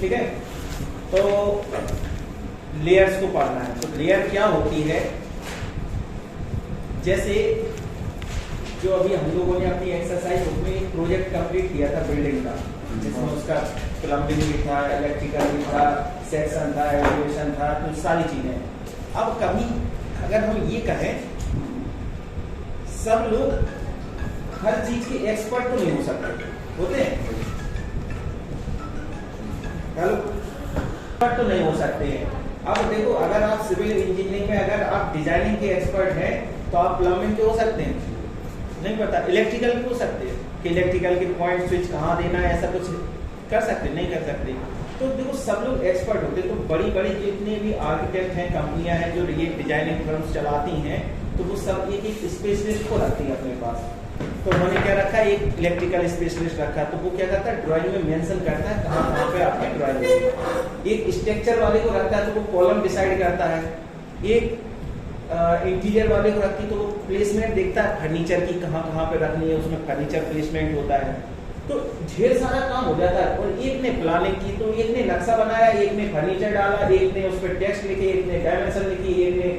ठीक है। तो लेयर्स को पढ़ना है। तो लेयर क्या होती है, जैसे जो अभी हम लोगों ने अपनी एक्सरसाइज में एक प्रोजेक्ट कंप्लीट किया था बिल्डिंग का, जिसमें उसका प्लम्बिंग भी था, इलेक्ट्रिकल भी था, सेक्शन था, एलिवेशन था, तो सारी चीजें। अब कभी अगर हम ये कहें, सब लोग हर चीज के एक्सपर्ट तो नहीं हो सकते, होते हैं हेलो, एक्सपर्ट तो नहीं हो सकते हैं। अब देखो, अगर आप सिविल इंजीनियरिंग में अगर आप डिजाइनिंग के एक्सपर्ट हैं तो आप प्लम्बिंग के हो सकते हैं, नहीं पता, इलेक्ट्रिकल के हो सकते हैं कि इलेक्ट्रिकल के पॉइंट स्विच कहाँ देना है, ऐसा कुछ कर सकते, नहीं कर सकते। तो देखो सब लोग एक्सपर्ट होते हैं। तो बड़ी बड़ी जितने भी आर्किटेक्ट हैं, कंपनियां हैं जो ये डिजाइनिंग फर्म्स चलाती हैं, तो वो सब एक एक स्पेशलिस्ट को रखती है अपने पास। तो उन्होंने क्या रखा है, एक इलेक्ट्रिकल स्पेशलिस्ट रखा, तो वो क्या करता है, ड्राइंग में मेंशन करता है कहाँ कहाँ पे आपने ड्राइंग है। एक स्ट्रक्चर वाले को रखता है तो वो कॉलम डिसाइड करता है। एक इंटीरियर वाले को रखती तो वो प्लेसमेंट देखता है फर्नीचर की कहाँ कहाँ पे रखनी है, उसमें फर्नीचर प्लेसमेंट होता है। तो ढेर सारा काम हो जाता है। और एक ने प्लानिंग की तो एक ने नक्शा बनाया, एक ने फर्नीचर डाला, एक ने उस पर टेक्स्ट लिखे, एक ने डायमेंशन लिखी, एक ने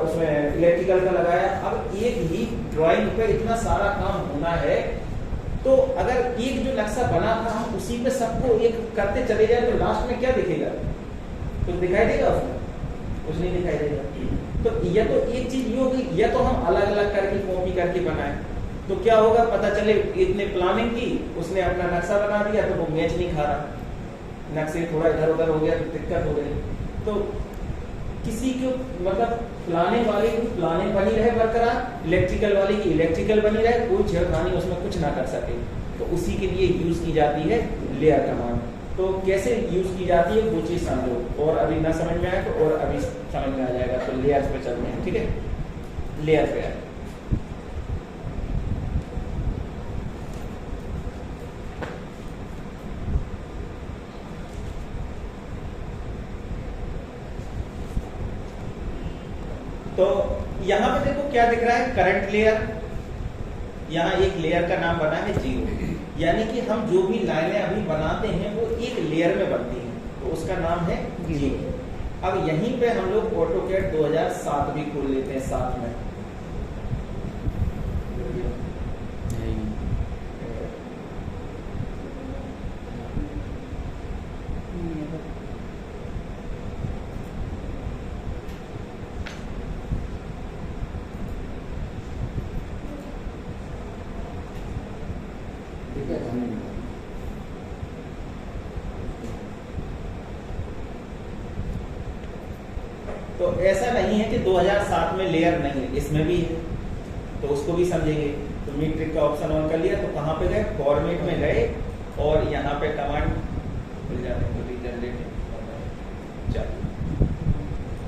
उसमें इलेक्ट्रिकल का लगाया। अब एक ही ड्राइंग पे इतना सारा काम होना है, तो अगर एक जो नक्शा बना था हम उसी पे सबको एक करते चले जाए तो लास्ट में क्या दिखेगा, कुछ दिखाई देगा उसमें? कुछ नहीं दिखाई देगा। तो या तो एक चीज ये होगी, या तो हम अलग अलग करके कॉपी करके बनाए, तो क्या होगा, पता चले इतने प्लानिंग की, उसने अपना नक्शा बना दिया तो वो मैच नहीं खा रहा, नक्शे थोड़ा इधर उधर हो गया तो दिक्कत हो गई। तो किसी को मतलब प्लानिंग वाले की प्लानिंग बनी रहे बरकरार, इलेक्ट्रिकल वाले की इलेक्ट्रिकल बनी रहे, कोई छेड़खानी उसमें कुछ ना कर सके। तो उसी के लिए यूज की जाती है लेयर कमांड। तो कैसे यूज की जाती है वो चीज समझो, और अभी ना समझ में आए तो और अभी समझ में आ जाएगा। तो लेयर्स पे चलते हैं, ठीक है। लेयर पे आए, तो यहां पे देखो क्या दिख रहा है, करंट लेयर। यहाँ एक लेयर का नाम बना है 0, यानी कि हम जो भी लाइनें अभी बनाते हैं वो एक लेयर में बनती हैं, तो उसका नाम है 0। अब यहीं पे हम लोग ऑटोकैड 2007 भी खोल लेते हैं साथ में। तो ऐसा नहीं है कि 2007 में लेयर नहीं है, इसमें भी है, तो उसको भी समझेंगे। तो मीट्रिक का ऑप्शन ऑन कर लिया, तो कहाँ पे गए, फॉर्मेट में गए, और यहाँ पे कमांड खुल जाते हैं,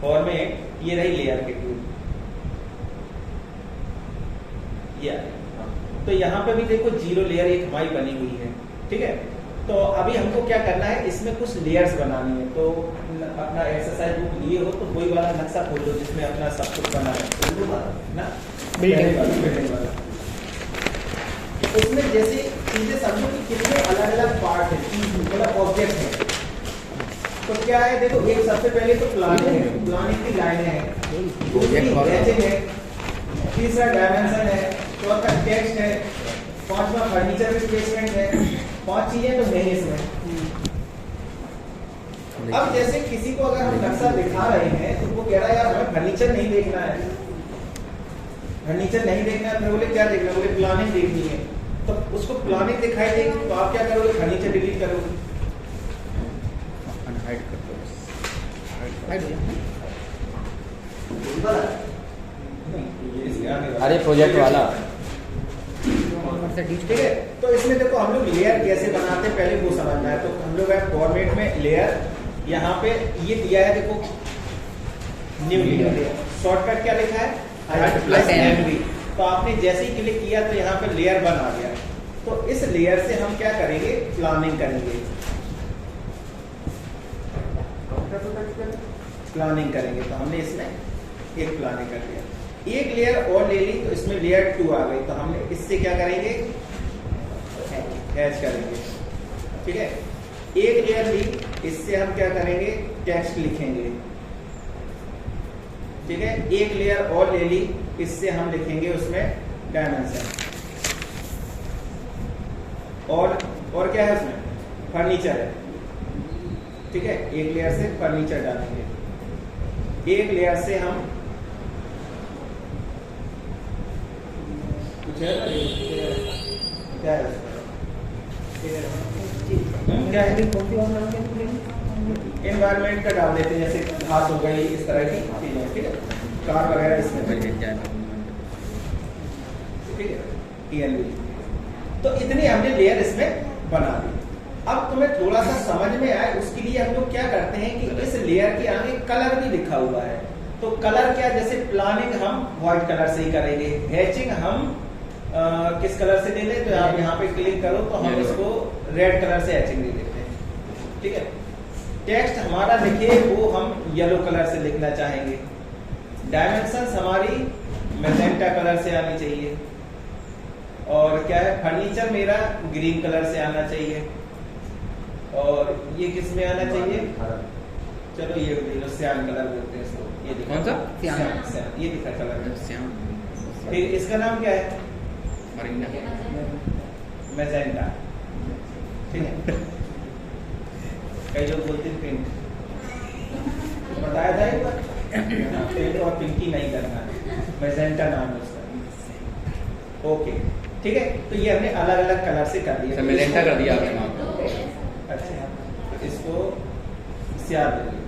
फॉर्मेट, ये रही लेयर के टूल, ये। तो यहाँ पे भी देखो 0 लेयर एक हमारी बनी हुई है, ठीक है। तो अभी हमको क्या करना है, इसमें कुछ लेयर्स बनानी है। तो अपना एक्सरसाइज बुक लिए हो तो कोई वाला नक्शा खोल लो जिसमें अपना सब कुछ बना है ना, बिल्डिंग वाला। उसमें जैसे चीजें समझो कि कितने अलग अलग पार्ट है, मतलब ऑब्जेक्ट है। तो क्या है, देखो एक सबसे पहले तो प्लानिंग है, प्लानिंग की लाइनें हैं, दूसरी मैचिंग है, तीसरा डायमेंशन है, चौथा टेक्स्ट है, पांचवा फर्नीचर प्लेसमेंट है। 5 चीजें तो नहीं इसमें। अब जैसे किसी को अगर हम नक्शा दिखा रहे हैं तो वो कह रहा है यार हमें फर्नीचर नहीं देखना है, फर्नीचर नहीं देखना है, फिर बोले क्या देखना है, बोले प्लानिंग देखनी है। तो उसको प्लानिंग दिखाई देगी तो आप क्या करोगे, फर्नीचर डिलीट करोगे, अनहाइड कर दो, अरे प्रोजेक्ट वाला, ठीक है। तो इसमें देखो हम लोग लेयर कैसे बनाते हैं पहले वो समझना है। तो हम लोग फॉर्मेट में लेयर, यहाँ पे ये दिया है देखो न्यू लेयर, शॉर्टकट क्या लिखा है, Alt+NV। तो आपने जैसे ही क्लिक किया तो यहाँ पे लेयर 1 आ गया। तो इस लेयर से हम क्या करेंगे, प्लानिंग करेंगे, प्लानिंग करेंगे। तो हमने इसमें एक प्लानिंग कर लिया, एक लेयर और ले ली, तो इसमें लेयर 2 आ गई। तो हमने इससे क्या करेंगे, हैच करेंगे, ठीक है। एक लेयर ली, इससे हम क्या करेंगे, टेक्स्ट लिखेंगे। ठीक है, एक लेयर और ले ली, इससे हम लिखेंगे उसमें डायमेंशन। और क्या है उसमें, फर्नीचर है। ठीक है, एक लेयर से फर्नीचर डालेंगे, एक लेयर से हम कुछ है क्या है एनवायरमेंट का डाल देते हैं, जैसे घास हो गई, इस तरह की चीजें। ठीक है, कार वगैरह इसमें ठीक है, TNB। तो इतनी हमने लेयर इसमें बना दी। अब तुम्हें थोड़ा सा समझ में आए उसके लिए हम लोग क्या करते हैं कि इस लेयर के आगे कलर भी लिखा हुआ है। तो कलर क्या, जैसे प्लानिंग हम व्हाइट कलर से ही करेंगे, हैचिंग हम किस कलर से दे दें, तो आप यहाँ पे क्लिक करो तो हम इसको रेड कलर से हैचिंग दे देते हैं। ठीक है, टेक्स्ट हमारा लिखे वो हम येलो कलर से लिखना चाहेंगे। डायमेंशंस हमारी मैजेंटा कलर से आनी चाहिए। और क्या है, फर्नीचर मेरा ग्रीन कलर से आना चाहिए। और ये किस में आना चाहिए, चलो ये श्याम कलर बोलते हैं इसको। ये कौन सा, श्याम, ये दिखा कलर श्याम। फिर इसका नाम क्या है, मैजेंटा। ठीक है, कई लोग बोलते हैं पिंक, बताया था एक बार, पिंक और पिंकी नहीं करना, मैजेंटा नाम है उसका। ओके, ठीक है, तो ये हमने अलग अलग कलर से कर दिया, मैजेंटा कर दिया आपने नाम। अच्छा, तो इसको श्याम दे दिया।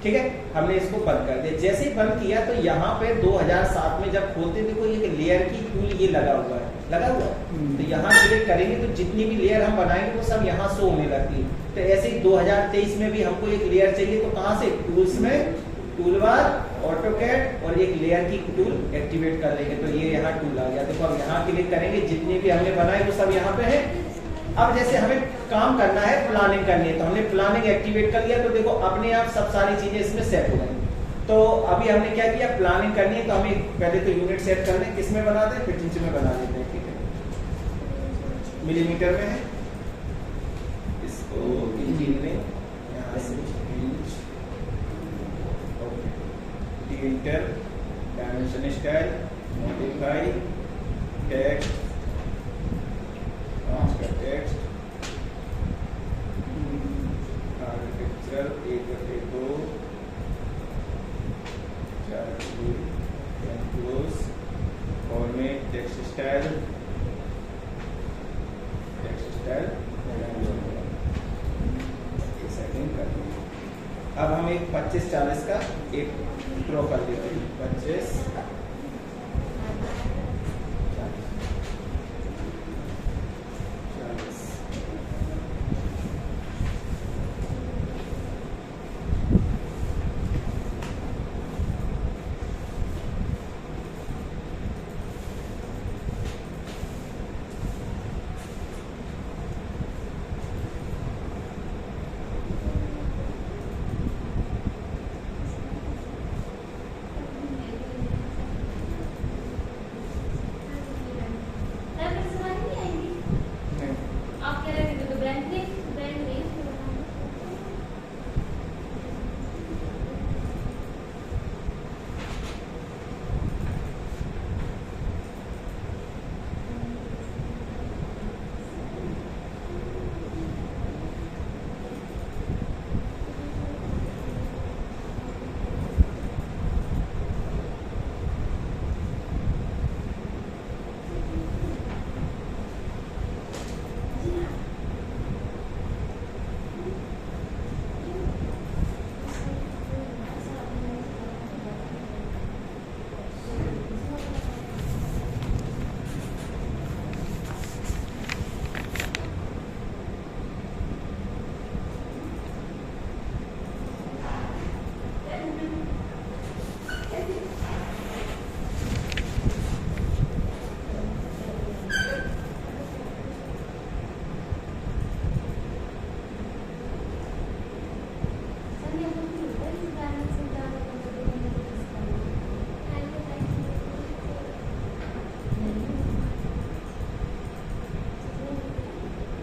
ठीक है, हमने इसको बंद कर दिया। जैसे ही बंद किया तो यहाँ पे 2007 में जब खोलते देखो ये लेयर की टूल ये लगा हुआ है। तो यहाँ क्लिक करेंगे तो जितनी भी लेयर हम बनाएंगे वो सब यहाँ शो होने लगती है। तो ऐसे ही 2023 में भी हमको एक लेयर चाहिए, तो कहाँ से, टूल्स में, टूलबार, ऑटोकैड और एक लेयर की टूल एक्टिवेट कर लेंगे। तो ये यहाँ टूल आ गया। देखो अब यहाँ क्लिक करेंगे, जितने भी हमने बनाए वो सब यहाँ पे है। अब जैसे हमें काम करना है, प्लानिंग करनी है, तो हमने प्लानिंग एक्टिवेट कर लिया। तो देखो अपने आप सब सारी चीजें इसमें सेट हो गई। तो अभी हमने क्या किया, प्लानिंग करनी है तो हमें पहले तो यूनिट सेट कर लें, किसमें बना दें, 15 इंच में बना देते हैं। ठीक है, मिलीमीटर में है, इसको इंच में, यहाँ से inch, inter, dimension style, modify, text, text, architectural 1/2, 4 close, format, text style, setting कर दी। अब हम एक 25-40 का एक ड्रॉ कर देते हैं, 25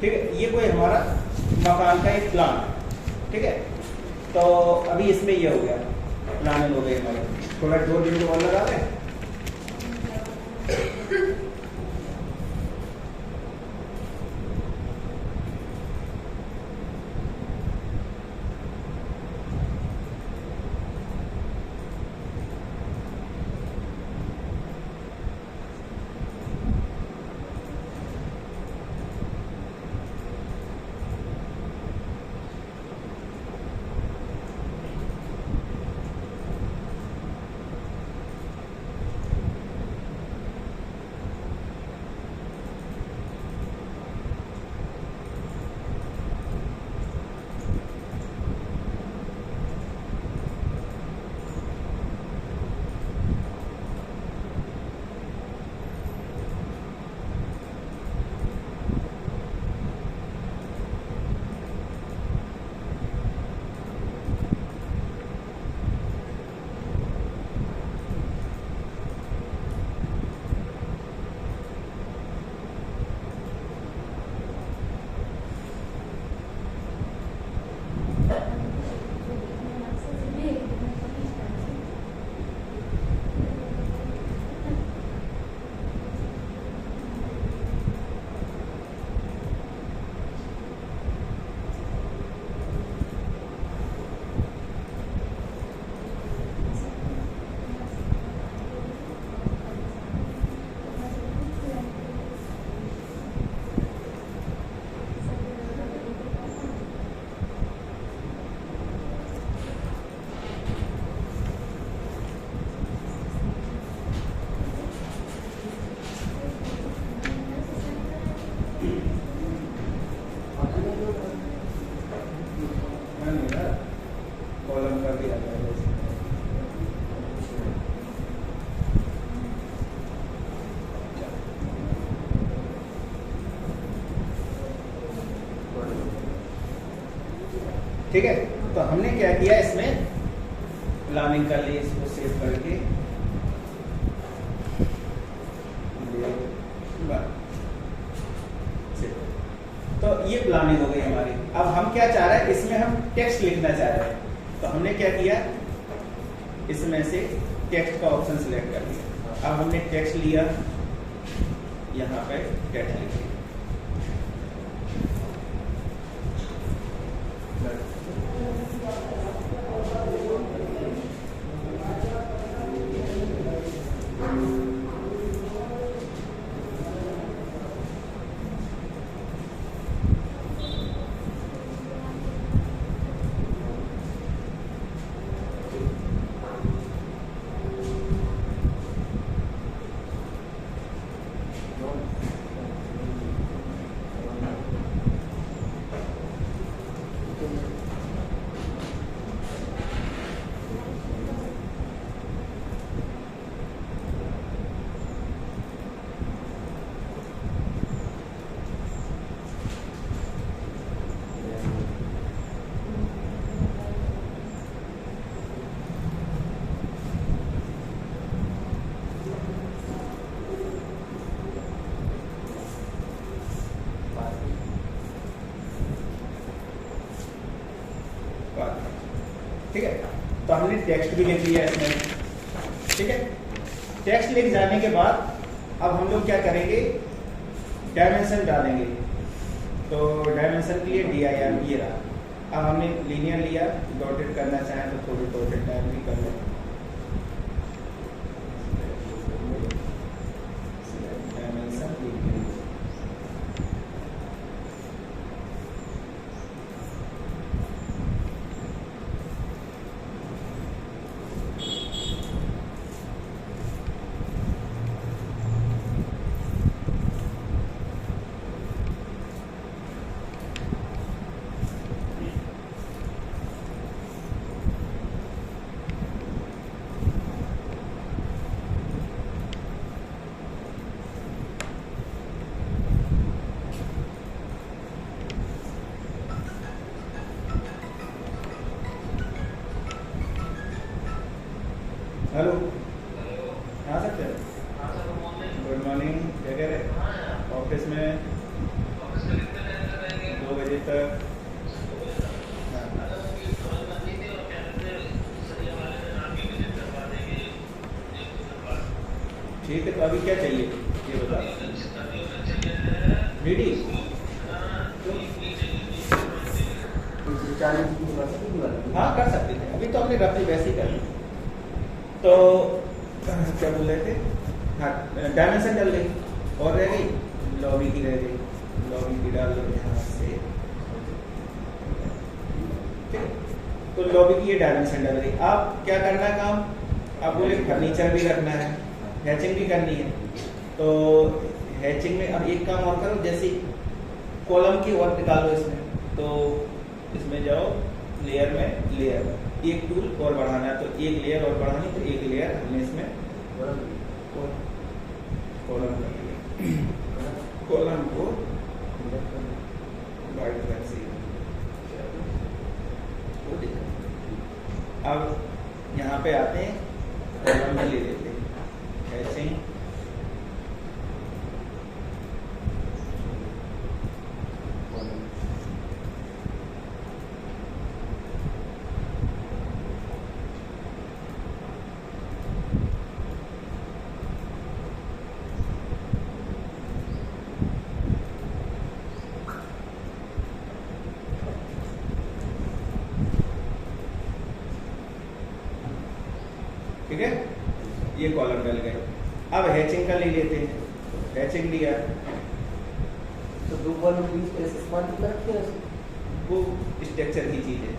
ठीक है, ये कोई हमारा मकान का एक प्लान, ठीक है। तो अभी इसमें ये हो गया, प्लानिंग हो गई हमारी। थोड़ा 2 मिनट और लगा दें। कॉलम का भी आता है। ठीक है, तो हमने क्या किया, इसमें प्लानिंग कर ली, इसको सेव करके तो ये प्लानिंग हो गई हमारी। अब हम क्या चाह रहे हैं, इसमें हम टेक्स्ट लिखना चाह रहे हैं। तो हमने क्या किया, इसमें से टेक्स्ट का ऑप्शन सिलेक्ट कर लिया। अब हमने टेक्स्ट लिया, यहाँ पे टेक्स्ट लिखिए। ठीक है, तो हमने टेक्स्ट भी लिख लिया इसमें। ठीक है, टेक्स्ट लिख जाने के बाद अब हम लोग क्या करेंगे, डायमेंशन डालेंगे। तो डायमेंशन के लिए DIR ये रहा। अब हमने लीनियर लिया, डॉटेड करना चाहें तो थोड़ी डॉटेड टाइप भी कर लें। हेलो, आ सकते हैं? गुड मॉर्निंग, क्या कह रहे? ऑफिस में 2 बजे तक ठीक है, तो अभी क्या चाहिए ये बता। रेडी हाँ कर सकते थे, अभी तो हमने रफली वैसे ही कर ली। तो क्या बोल रहे थे, हाँ डायमेंशन डल गई और रह गई लॉबी की, रह गई लॉबी की डाल लो यहाँ से, ठीक। तो लॉबी की ये डायमेंशन डल गई। आप क्या करना है काम, आप बोले फर्नीचर भी रखना है, हैचिंग भी करनी है। तो हैचिंग में अब एक काम और करो, जैसे कॉलम की और निकालो इसमें, तो इसमें जाओ लेयर में, लेयर एक टूल और बढ़ाना है, तो एक लेयर और बढ़ानी, तो एक लेयर हमने इसमें कॉलम को वाइट रंग से। अब यहाँ पे आते हैं, कॉलम में ले लेते हैं हैचिंग, ठीक है, ये कॉलम डल गए। अब हैचिंग का ले लेते हैं, हैचिंग लिया तो दो वालों की स्पान कितना रखते हैं? वो स्ट्रक्चर की चीज है,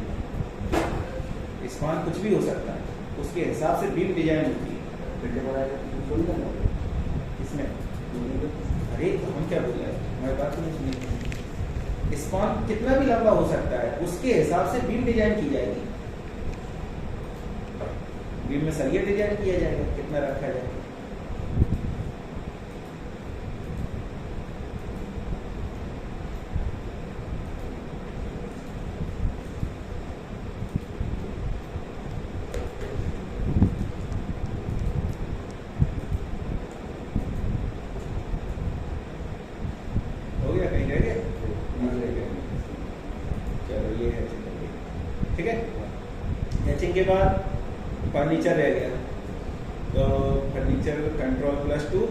स्पान कुछ भी हो सकता है, उसके हिसाब से बीम डिजाइन होती है। बिल्डिंग बनाएगा इसमें अरे तो हम क्या बोल रहे हैं, हमारी बात नहीं सुनी। स्पान कितना भी लंबा हो सकता है, उसके हिसाब से बीम डिजाइन की जाएगी। बीम में सरिया डिजाइन किया जाएगा, कितना रखा जाएगा। हो गया, कहीं रह गया? नहीं रह गया। चलो ये हैचिंग हो गई, ठीक है। हैचिंग के बाद फर्नीचर रह गया, तो फर्नीचर Ctrl+2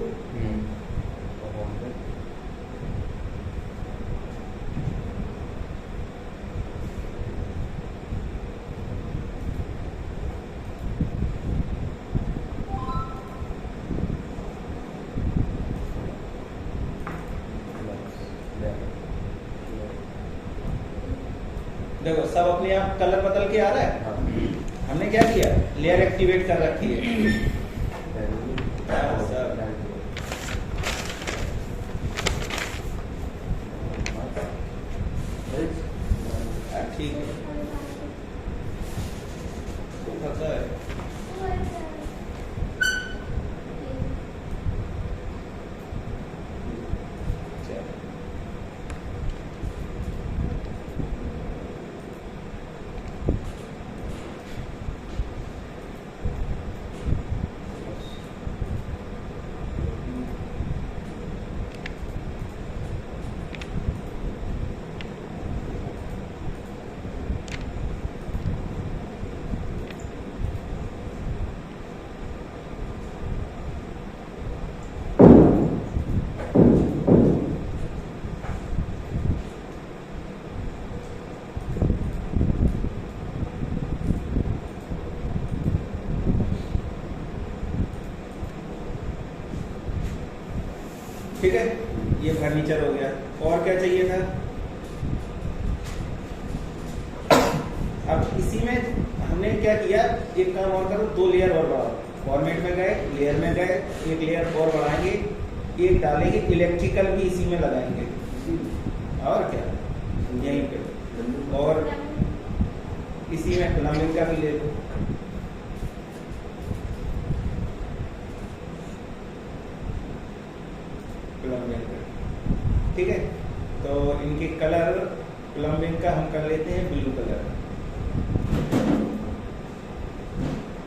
देखो सब अपने आप कलर बदल के आ रहा है। हमने क्या किया, लेयर एक्टिवेट कर रखी है। ठीक है, तो पता है ठीक है, ये फर्नीचर हो गया। और क्या चाहिए था, अब इसी में हमने क्या किया, एक काम और करो, दो लेयर और बढ़ाओ। फॉर्मेट में गए, लेयर में गए, एक लेयर और बढ़ाएंगे, एक डालेंगे, इलेक्ट्रिकल भी इसी में लगाएंगे, और क्या यहीं पे, और इसी में प्लम्बिंग का भी ले लो। ठीक है, तो इनके कलर प्लम्बिंग का हम कर लेते हैं ब्लू कलर,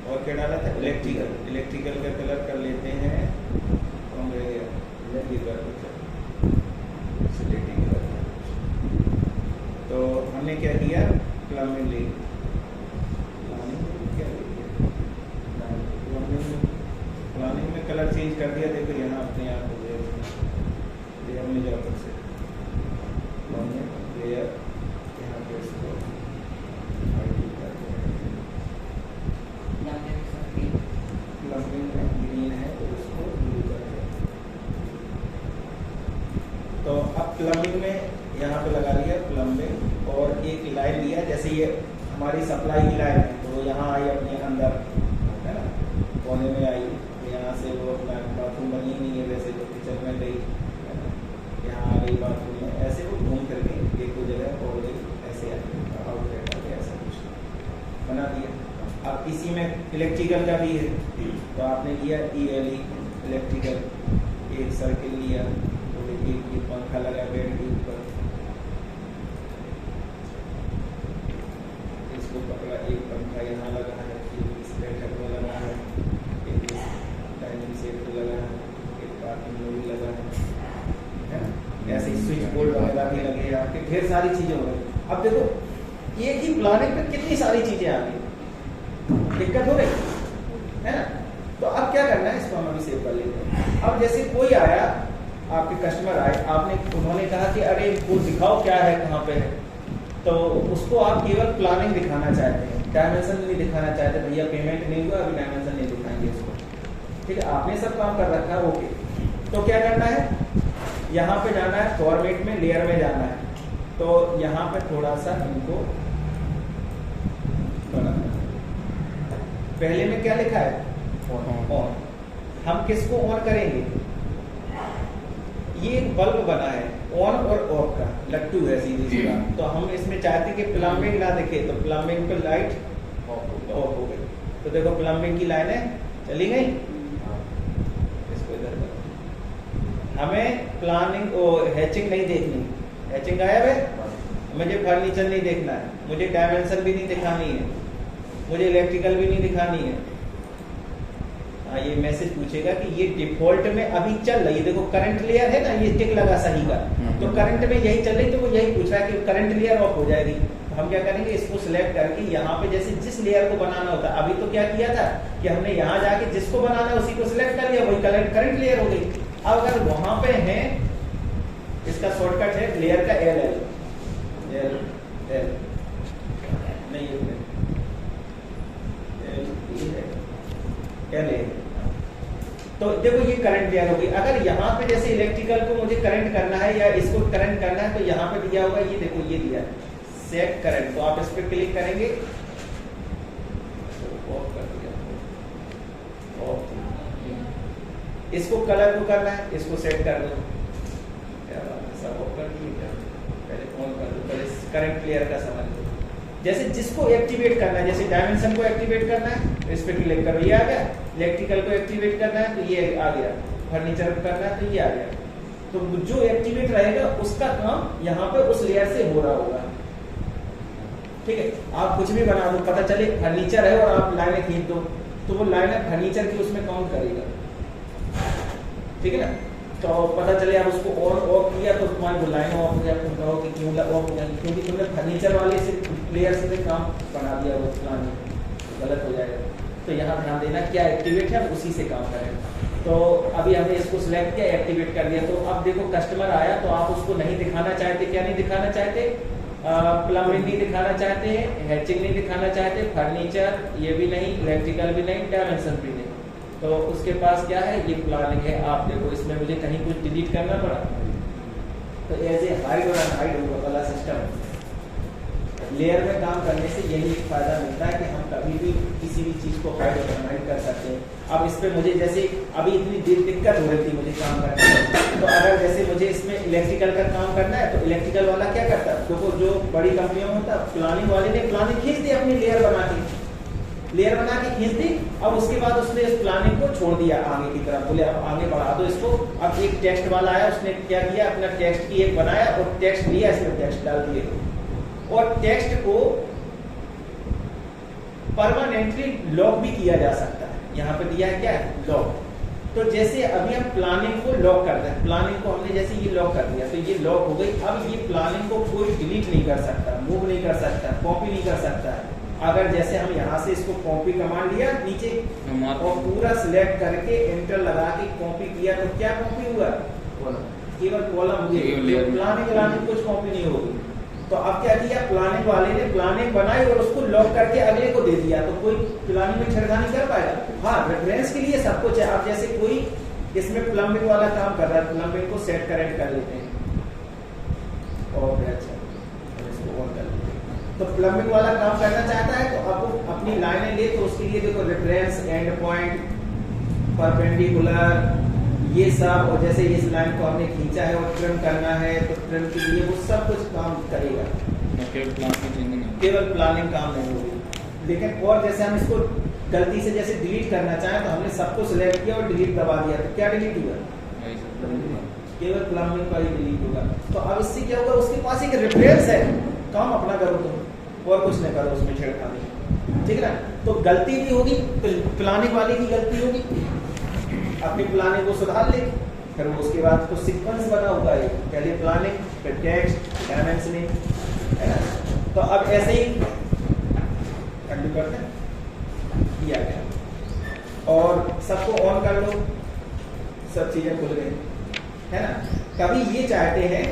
और क्या डाला था, इलेक्ट्रिकल का कलर कर लेते हैं तो हमने क्या किया, प्लम्बिंग ले प्लानिंग में कलर चेंज कर दिया, देखो यहाँ अपने आप हो गया, लेयर में जाओ फिर से लेयर, यहाँ पे इसको हाइड कर दिया, प्लम्बिंग में ग्रीन है तो इसको ब्लू कर दिया। तो अब प्लम्बिंग में यहाँ पे लगा लिया प्लम्बिंग, और एक लाइन लिया, जैसे ये हमारी सप्लाई की लाइन है तो यहाँ आई अपने अंदर, है ना, कोने में आई, यहाँ से वो अपना बाथरूम बनी ही नहीं है वैसे, तो किचन में गई, है ना, यहाँ आ गई बाथरूम में, ऐसे वो घूम करके एक दो जगह और गई, ऐसे आउटलेट आ गया, ऐसा कुछ बना दिया। अब इसी में इलेक्ट्रिकल का भी है, तो आपने लिया ELE इलेक्ट्रिकल, एक सर्किल लिया, और एक ये पंखा लगा बेड के ऊपर, इसको पकड़ा, एक पंखा यहाँ लगा है, इस बैठक में लगा है, एक डाइनिंग सेट पे लगा है, एक पार्किंग में भी लगा है, ऐसे स्विच बोर्ड वगैरह भी लगे हैं, आपके ढेर सारी चीजें हो गई। अब देखो एक ही प्लानिंग पे कितनी सारी चीजें आ गई, दिक्कत हो रही है ना। तो अब क्या करना है, इसको हम अभी सेव कर लेते हैं। अब जैसे कोई आया, आपके कस्टमर आए, आपने उन्होंने कहा कि अरे वो दिखाओ क्या है, कहाँ पे है, तो उसको आप केवल प्लानिंग दिखाना चाहते हैं, डायमेंशन नहीं दिखाना चाहते, भैया पेमेंट नहीं हुआ अभी डायमेंशन नहीं दिखाएंगे इसको, ठीक है, आपने सब काम कर रखा है, ओके। तो क्या करना है, यहाँ पे जाना है फॉर्मेट में, लेयर में जाना है, तो यहाँ पे थोड़ा सा इनको बनाना है। पहले में क्या लिखा है, ऑन, हम किसको ऑन करेंगे, ये एक बल्ब बना है ऑन और ऑफ का, लट्टू है सीधी सी बात, तो हम इसमें चाहते हैं कि प्लम्बिंग ना दिखे, तो प्लम्बिंग पे लाइट ऑफ हो गई, तो देखो प्लम्बिंग की लाइनें चली गई, इसको इधर करो। हमें प्लानिंग हैचिंग नहीं देखनी, हैचिंग गायब है, मुझे फर्नीचर नहीं देखना है, मुझे डायमेंशन भी नहीं दिखानी है, मुझे इलेक्ट्रिकल भी नहीं दिखानी है। हाँ, ये मैसेज पूछेगा कि ये डिफॉल्ट में अभी चल रही है, देखो करंट लेयर है ना, ये टिक लगा सही का, तो करंट में यही चल रही, तो वो यही पूछ रहा है कि करंट लेयर ऑफ हो जाएगी। तो हम क्या करेंगे, इसको सिलेक्ट करके यहाँ पे जैसे जिस लेयर को बनाना होता है, अभी तो क्या किया था कि हमने यहाँ जाके जिसको बनाना है उसी को सिलेक्ट कर लिया, वही करंट लेयर हो गई। अब अगर वहां पे है, इसका शॉर्टकट है लेयर का LL नहीं LA, तो देखो ये करंट लेयर होगी। अगर यहाँ पे जैसे इलेक्ट्रिकल को मुझे करंट करना है या इसको करंट करना है, तो यहाँ पे दिया होगा, ये देखो ये दिया सेट करंट, तो आप इस पे क्लिक करेंगे, ऑफ कर दिया, ऑफ। इसको कलर को करना है, इसको सेट कर दो, सब ऑफ कर दिए, पहले ऑन कर दो, पहले करंट लेयर का समझ लो। जैसे जिसको एक्टिवेट करना है, जैसे डायमेंशन को एक्टिवेट करना है, इस पे क्लिक करो, ये आ गया, इलेक्ट्रिकल को एक्टिवेट करना है तो ये आ गया, फर्नीचर को करना है तो ये आ गया। तो जो एक्टिवेट रहेगा उसका काम यहाँ पे उस लेयर से हो रहा होगा, ठीक है। आप कुछ भी बना दो, पता चले फर्नीचर है और आप लाइनें खींच दो, तो वो लाइनें फर्नीचर की उसमें काउंट करेगा, ठीक है ना। तो पता चले आप उसको ऑन ऑफ किया तो तुम्हारी वो लाइन ऑफ हो गया, तुम कहो कि क्यों ऑफ हो गया, क्योंकि तुमने फर्नीचर वाले से लेयर से काम बना दिया, वो प्लान गलत हो जाएगा। तो यहाँ ध्यान देना क्या एक्टिवेट है, उसी से काम करें। तो अभी हमने इसको सिलेक्ट किया, एक्टिवेट कर दिया। तो अब देखो कस्टमर आया तो आप उसको नहीं दिखाना चाहते, क्या नहीं दिखाना चाहते, प्लम्बिंग नहीं दिखाना चाहते, हैचिंग नहीं दिखाना चाहते, फर्नीचर ये भी नहीं, इलेक्ट्रिकल भी नहीं, डायमेंशन भी नहीं। तो उसके पास क्या है, ये प्लानिंग है। आप देखो इसमें मुझे कहीं कुछ डिलीट करना पड़ा, तो एज ए हाइड और अनहाइड होगा वाला सिस्टम। लेयर में काम करने से यही एक फायदा मिलता है कि हम कभी भी किसी भी चीज को हाइड और अनहाइड कर सकते हैं। अब इस पे मुझे जैसे अभी इतनी दिक्कत हो रही थी मुझे काम करने में, तो अगर जैसे मुझे इसमें इलेक्ट्रिकल का काम करना है तो इलेक्ट्रिकल वाला क्या करता है, देखो जो बड़ी कंपनियों में होता है, प्लानिंग वाले ने प्लानिंग खींच दी अपनी लेयर बना के खींच दी। अब उसके बाद उसने इस प्लानिंग को छोड़ दिया आगे की तरफ, बोले अब आगे बढ़ा दो इसको। अब एक टेक्स्ट वाला आया, उसने क्या किया, अपना टेक्स्ट की एक बनाया और टेक्स्ट लिया, इसमें टेक्स्ट डाल दिए और टेक्स्ट को परमानेंटली लॉक भी किया जा सकता है। यहाँ पे दिया है क्या है, लॉक। तो जैसे अभी हम प्लानिंग को लॉक करते हैं, प्लानिंग को हमने जैसे ये लॉक कर दिया तो ये लॉक हो गई। अब ये प्लानिंग को कोई डिलीट नहीं कर सकता, मूव नहीं कर सकता, कॉपी नहीं कर सकता है, अगर जैसे हम यहाँ से इसको कॉपी कमांड लिया नीचे और पूरा सिलेक्ट करके एंटर लगा के कॉपी किया तो क्या कॉपी हुआ? केवल कॉलम हुए, प्लानिंग कुछ कॉपी नहीं होगी। तो अब क्या किया, प्लानिंग वाले ने प्लानिंग बनाई और उसको लॉक करके अगले को दे दिया, तो कोई प्लानिंग में छेड़खानी कर पाएगा? हाँ, रेफरेंस के लिए सब कुछ है। आप जैसे कोई इसमें प्लम्बिंग वाला काम कर रहा है, प्लम्बिंग को सेट करेक्ट कर लेते हैं और अच्छा इसको ऑन कर लेते हैं। तो प्लम्बिंग वाला काम करना चाहता है तो आपको अपनी लाइनें ले, तो उसके लिए देखो रेफरेंस, एंड पॉइंट, परपेंडिकुलर, ये सब। और जैसे इस लाइन को हमने खींचा है और ट्रिम करना है तो ट्रिम के लिए वो सब कुछ काम करेगा, केवल प्लानिंग काम नहीं होगी। लेकिन और जैसे हम इसको गलती से जैसे डिलीट करना चाहें तो हमने सबको सिलेक्ट किया और डिलीट दबा दिया तो क्या डिलीट हुआ? केवल प्लम्बिंग का ही डिलीट होगा। तो अब इससे क्या होगा, उसके पास एक रेफरेंस है, काम अपना करो तुम और कुछ नहीं करो उसमें छेड़खानी, ठीक है ना? तो गलती भी होगी, प्लानिंग वाले की गलती होगी, अपनी प्लानिंग को सुधार ले, फिर वो उसके बाद तो सीक्वेंस बना हुआ है, पहले प्लानिंग फिर टेक्स्ट डायमेंशनिंग, है ना? तो अब ऐसे ही कंटिन्यू करते हैं, किया गया और सबको ऑन कर लो, सब चीजें खुल गई, है ना? कभी ये चाहते हैं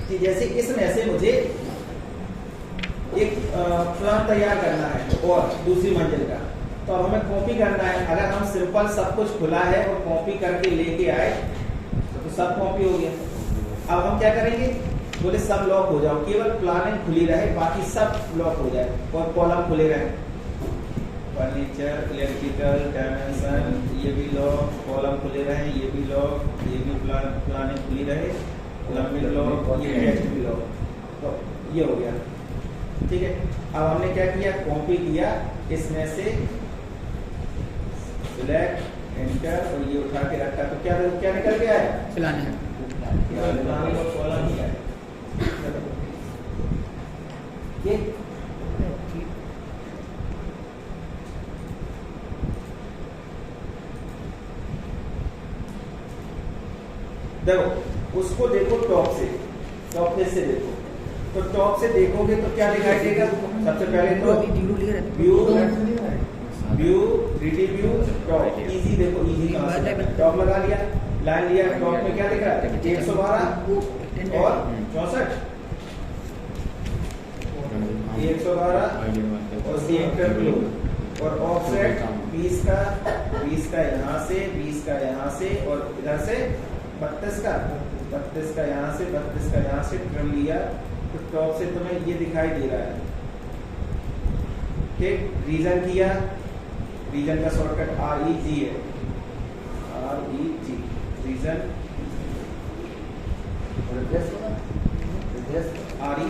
कि जैसे इसमें से मुझे एक प्लान तैयार करना है और दूसरी मंजिल का, तो अब हमें कॉपी करना है। अगर हम सिंपल सब कुछ खुला है और कॉपी करके लेके आए तो सब कॉपी हो गया। अब हम क्या करेंगे, बोले सब लॉक हो जाओ, केवल प्लानिंग खुली रहे, बाकी सब लॉक हो जाए और कॉलम खुले रहे, फर्नीचर, इलेक्ट्रिकल, डायमेंशन, ये भी लॉक, कॉलम खुले रहे, ये भी लॉक, ये भी प्लानिंग खुली रहे, प्लम्बिंग लॉक, ये टेक्स्ट भी लॉक। तो ये हो गया, ठीक है। अब हमने क्या किया, कॉपी किया इसमें से, सिलेक्ट, एंटर और ये उठा के रखा, तो क्या निकल के आया? प्लानिंग और कॉलम ही आया। ये देखो, उसको देखो टॉप फेस से देखो, तो टॉप से देखोगे तो क्या दिखाई देगा? सबसे पहले तो view 3D view top, easy, देखो इजी टॉप लगा लिया, लाइन लिया, टॉप में क्या दिख रहा है? 112 और 64, 112 और सेंटर क्लोज और ऑफसेट 20 का यहाँ से, 20 का यहाँ से और इधर से 32 का यहाँ से, 32 का यहाँ से ट्रिम लिया, तो टॉप से तुम्हें ये दिखाई दे रहा है, ठीक। रीजन किया, रीजन का शॉर्टकट REG है, REG रीजन, RE,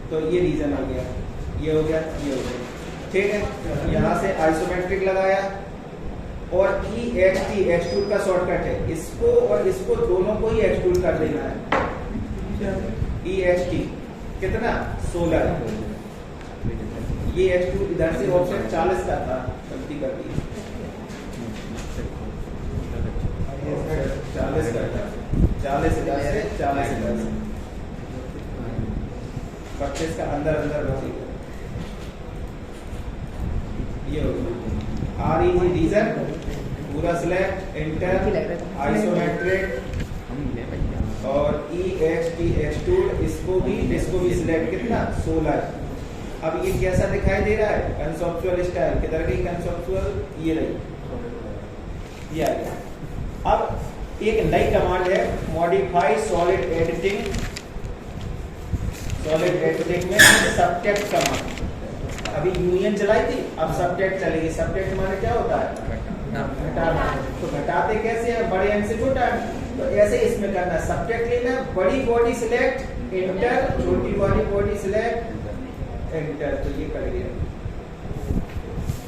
तो ये रीजन आ गया, ये हो गया, ये हो गया, ठीक है। यहाँ से आइसोमेट्रिक लगाया और EXT एक्सट्रूड का शॉर्टकट है, इसको और इसको दोनों को ही एक्सट्रूड कर देना है। EXT कितना? 16, ये एक्सट्रूड इधर से ऑफसेट 40 का था, गलती कर दी, 40 का था, 40 इधर से, 40 इधर से, 25 का अंदर बची, ये हो गया। REG रीजन पूरा सिलेक्ट, एंटर, आइसोमेट्रिक और EXT एक्सट्रूड, इसको भी सिलेक्ट, कितना? 16। अब ये कैसा दिखाई दे रहा है? कंसेप्चुअल स्टाइल, किधर गई कंसेप्चुअल? ये रही, ये आ गया। अब एक नई कमांड है, modify solid editing, solid editing में सबटेक्स्ट कमांड, अभी यूनियन चलाई थी, अब सबटेक्स्ट चलेगी। सबटेक्स्ट माने क्या होता है? घटाना। तो घटाते कैसे हैं? बड़े एन से छोटा, तो ऐसे इसमें करना है, सबटेक्स्ट लेना, बड़ी बॉडी सिलेक्ट, एंटर, छोटी वाली बॉडी सिलेक्ट, एंटर, तो ये कट गया,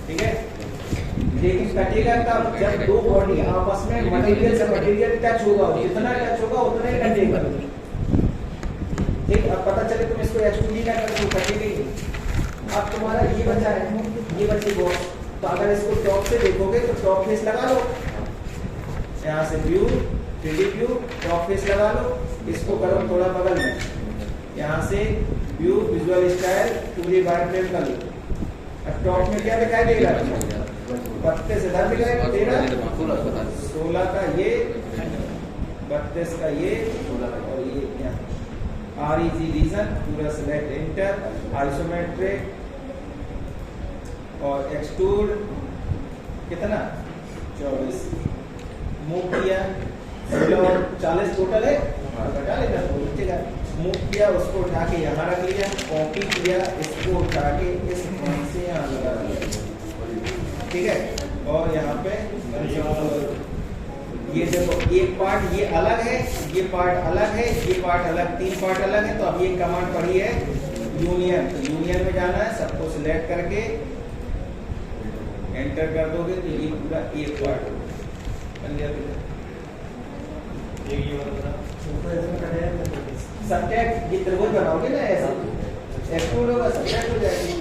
ठीक है। लेकिन कटेगा तब जब दो बॉडी आपस में मटेरियल से मटेरियल टच होगा, जितना टच होगा उतना ही कटेगा, ठीक। अब पता चले तुम इसको एक्सट्रूड ना कर दो, कटेगी। अब तुम्हारा ये बचा है, ये बची बॉक्स, तो अगर इसको टॉप से देखोगे तो टॉप फेस लगा लो, यहाँ से view 3D view, top face लगा लो, इसको करो थोड़ा बगल में, यहाँ से व्यू विजुअल स्टाइल पूरी बार फ्रेम कर लो। अब टॉप में क्या दिखाई देगा? 32 इधर दिखाएगा, 13 16 का ये, 32 का ये और ये यहाँ REG रीजन पूरा सिलेक्ट, एंटर, आइसोमेट्रिक और एक्सट्रूड कितना 24 मूव किया, 40 टोटल है, घटा लेगा उठेगा। मूव किया, उसको उठा के यहाँ रख लिया, कॉपी किया, इसको उठा के इस पॉइंट से यहाँ लगा दिया, ठीक है। और यहाँ पे ये देखो एक पार्ट ये अलग है, ये पार्ट अलग है, ये पार्ट अलग, 3 पार्ट अलग है। तो अब ये कमांड पढ़ी है यूनियन, तो यूनियन में जाना है, सबको सिलेक्ट करके एंटर कर दोगे तो ये पूरा एक पार्ट बन गया। सब्जेक्ट ये त्रिभुज बनाओगे ना ऐसे, एक्सट्रूड होगा, सब्जेक्ट हो जाएगी।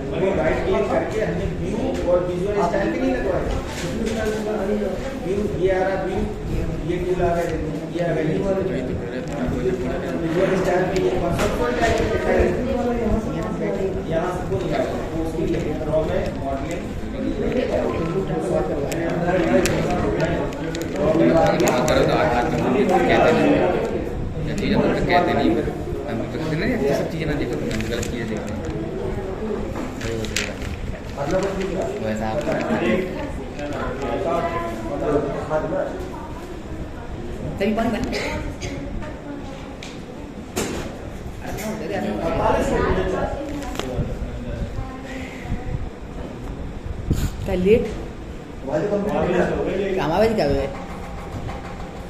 वो राइट क्लिक करके हमने व्यू और विजुअल स्टाइल भी नहीं लगवाया। व्यू ये आ रहा, व्यू ये टूल आ गया, ये आ गया विजुअल स्टाइल में, ये कॉन्सेप्चुअल टाइप में दिखाई यहाँ से को निकाल तो उसके लिए ड्रॉ में मॉडलिंग कहते नहीं हम तो कहते नहीं सब चीजें ना देखो, तुम गलत चीजें देख रहे वैसा तभी पानी बन लेट हमारे क्या हुआ है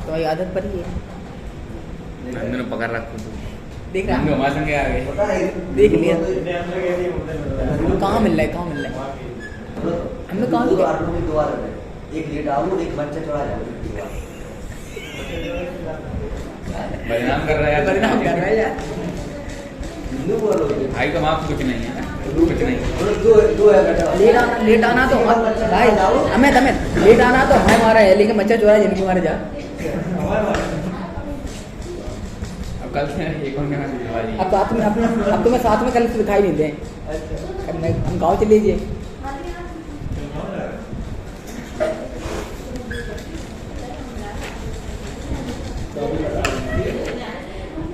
तुम्हारी आदत पर ही है। हमने पकड़ रखा देख रहा हमारे संग आ गए, देख लिया कहाँ मिल रहा है, कहाँ मिल रहा है हमने कहाँ दोबारा एक लेट आओ, एक बच्चा चढ़ा जाओ, बदनाम कर रहा है, बदनाम कर रहा है यार। भाई तो माफ कुछ नहीं है, कुछ नहीं। लेट आना तो भाई हमें लेट आना तो हमारा है, लेकिन बच्चा चोरा जिंदगी मारे जा। अब कल से एक अब साथ में अब तुम्हें साथ में कल से दिखाई नहीं दे, हम गाँव चले लीजिए।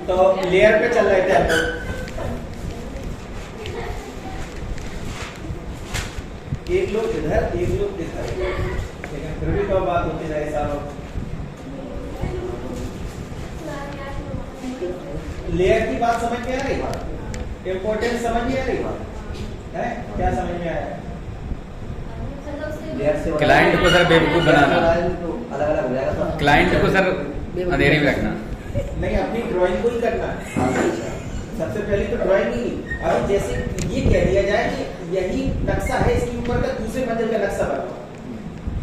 तो लेयर पे चल रहे थे हम लोग, एक लोग इधर एक लोग इधर, लेकिन फिर भी तो बात होती रहे सालों। लेयर की बात समझ में आ रही, इम्पोर्टेंस समझ में आ रही है, क्या समझ में आया? क्लाइंट को सर बेवकूफ बनाना, अलग-अलग हो जाएगा, क्लाइंट को सर अंधेरे में रखना नहीं, अपनी ड्राइंग को ही करना है। सबसे पहले तो ड्राइंग ही, अब जैसे ये कह दिया जाए कि यही नक्शा है, इसके ऊपर का दूसरे मंजिल का नक्शा बनाओ,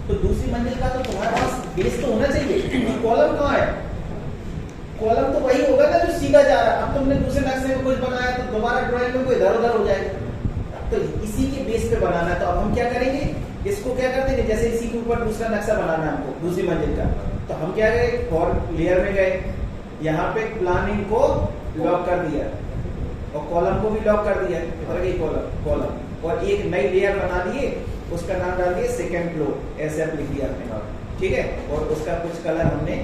तो दूसरी मंजिल का तो तुम्हारे पास बेस तो होना चाहिए कि कॉलम कहाँ है। कॉलम तो वही होगा ना जो सीधा जा रहा है। अब तुमने दूसरे नक्शे में कुछ बनाया तो दोबारा ड्राइंग में कोई इधर उधर हो जाएगा, तो इसी के बेस पे बनाना है। तो अब हम क्या करेंगे, इसको क्या करते हैं, जैसे इसी के ऊपर दूसरा नक्शा बनाना है हमको दूसरी मंजिल का, तो हम क्या करें, और लेयर में गए, यहाँ पे प्लानिंग को लॉक कर दिया और कॉलम को भी लॉक कर दिया, इधर गई कॉलम, और एक नई लेयर बना दिए, उसका नाम डाल दिए सेकंड फ्लोर, ऐसे आप लिख दिया आपने, ठीक है। और उसका कुछ कलर हमने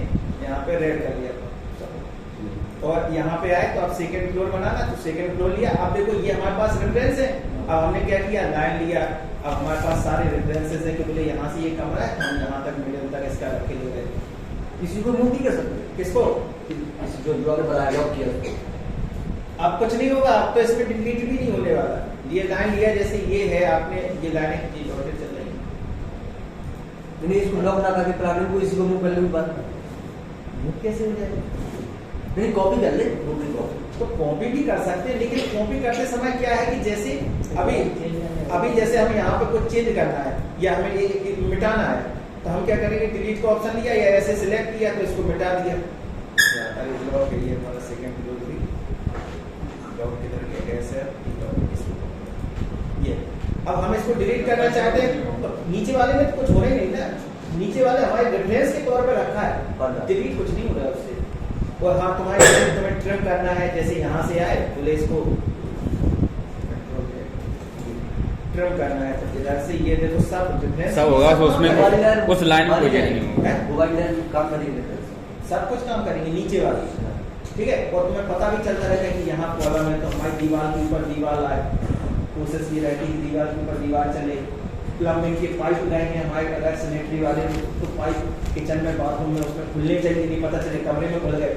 यहाँ पे रेड कर लिया, और यहाँ पे आए तो आप सेकंड फ्लोर बनाना, तो सेकंड फ्लोर लिया। अब देखो ये हमारे पास रेफरेंस है, अब हमने क्या किया, लाइन लिया। अब हमारे पास सारे रेफरेंसेस है कि बोले यहाँ से ये कमरा है, हम यहाँ तक मिडिल तक इसका रख के ले गए। किसी को मूव नहीं कर सकते, किसको, जो बनाया लॉक किया, अब कुछ नहीं होगा, अब तो इसमें डिलीट भी नहीं होने वाला। ये लाइन लिया, जैसे ये है, आपने ये लाइनें चल रही है, इसको लॉक ना करके प्लानिंग को इसी को मूव कर ले, बात मूव कैसे हो जाएगा? नहीं, कॉपी कर ले, तो कॉपी भी कर सकते हैं, लेकिन कॉपी करते समय क्या है कि जैसे अभी जैसे हमें यहाँ पे कुछ चेंज करना है या हमें ये मिटाना है, तो हम क्या करेंगे, डिलीट का ऑप्शन लिया या ऐसे सिलेक्ट किया तो इसको मिटा दिया। लॉक है, ये हमारा सेकंड फ्लोर भी लॉक किधर गया, ऐसे ये। अब हम इसको डिलीट करना चाहते हैं, तो नीचे वाले में तो कुछ हो ही नहीं ना, नीचे वाले हमारे रेफरेंस के तौर पे रखा है, डिलीट कुछ नहीं हो रहा है उससे। और हाँ तुम्हारे तुम्हें ट्रिम करना है, जैसे यहाँ से आए बोले इसको ट्रिम करना है, तो इधर से ये देखो सब जितने सब होगा तो उसमें उस लाइन में कोई चेंज नहीं होगा। मोबाइल काम करेंगे सब कुछ काम करेंगे नीचे वाली, ठीक है। और तुम्हें पता भी चलता रहेगा कि यहाँ कॉलम है तो हमारी दीवार के ऊपर दीवार आए, कोशिश ये रहती है कि दीवार के ऊपर दीवार चले। प्लम्बिंग के पाइप लगाएंगे हमारे अगर सैनिटरी वाले, तो पाइप किचन में बाथरूम में उसमें खुलने चाहिए, नहीं पता चले कमरे में खुल गए।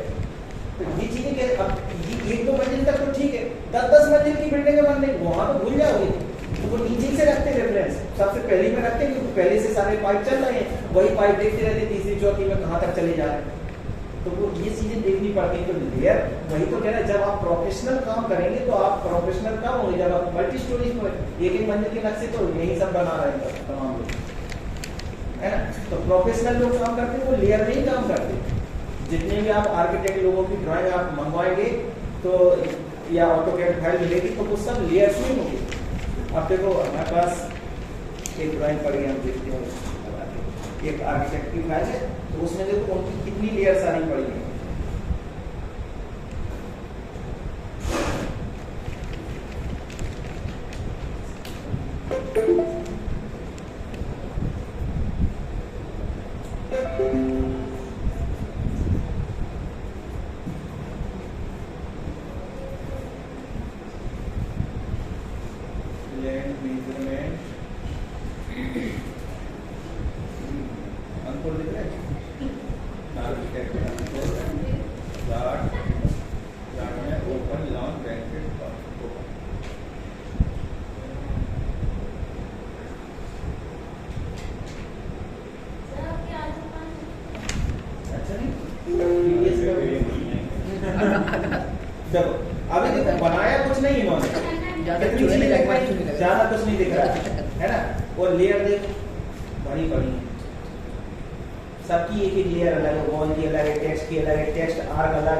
तो ये चीजें के अब ये 1-2 मंजिल तक तो ठीक है, 10-10 मंजिल की बिल्डिंग बन रही वहाँ तो भूल जाओगे। तो वो नीचे से रखते रेफरेंस सबसे पहले में रखते हैं, क्योंकि पहले से सारे पाइप चल रहे हैं, वही पाइप देखते रहते तीसरी चौथी में कहाँ तक चले जा रहे हैं। तो वो ये चीजें देखनी पड़ती है। तो लेयर वही तो कह रहा है, जब आप प्रोफेशनल काम करेंगे तो आप प्रोफेशनल काम होंगे। जब आप मल्टी स्टोरीज में 1-1 मंजिल के नक्शे तो यही सब बना रहे हैं तमाम लोग, है ना। तो प्रोफेशनल लोग काम करते हैं वो लेयर में ही काम करते हैं। जितने भी आप आर्किटेक्ट लोगों की ड्राइंग आप मंगवाएंगे तो या ऑटोकैड फाइल मिलेगी तो वो सब लेयर्स में होंगे। अब देखो हमारे पास एक ड्राइंग पड़ी है, हम देखते हैं एक आर्किटेक्ट की फाइल है, तो उसमें देखो उनकी कितनी लेयर सारी पड़ी है। लैंड मेजरमेंट अंकुर दिख रहा है, आर्किटेक्ट में ओपन लॉन्ग ब्रैकेट अच्छा नहीं देखो अभी देखो बनाया कुछ नहीं इन्होंने, ज्यादा कुछ नहीं दिख रहा है ना। और लेयर देख बड़ी बड़ी सबकी एक एक लेयर अलग है, वॉल की अलग है, टेक्स्ट की अलग है, टेक्स्ट आर्क अलग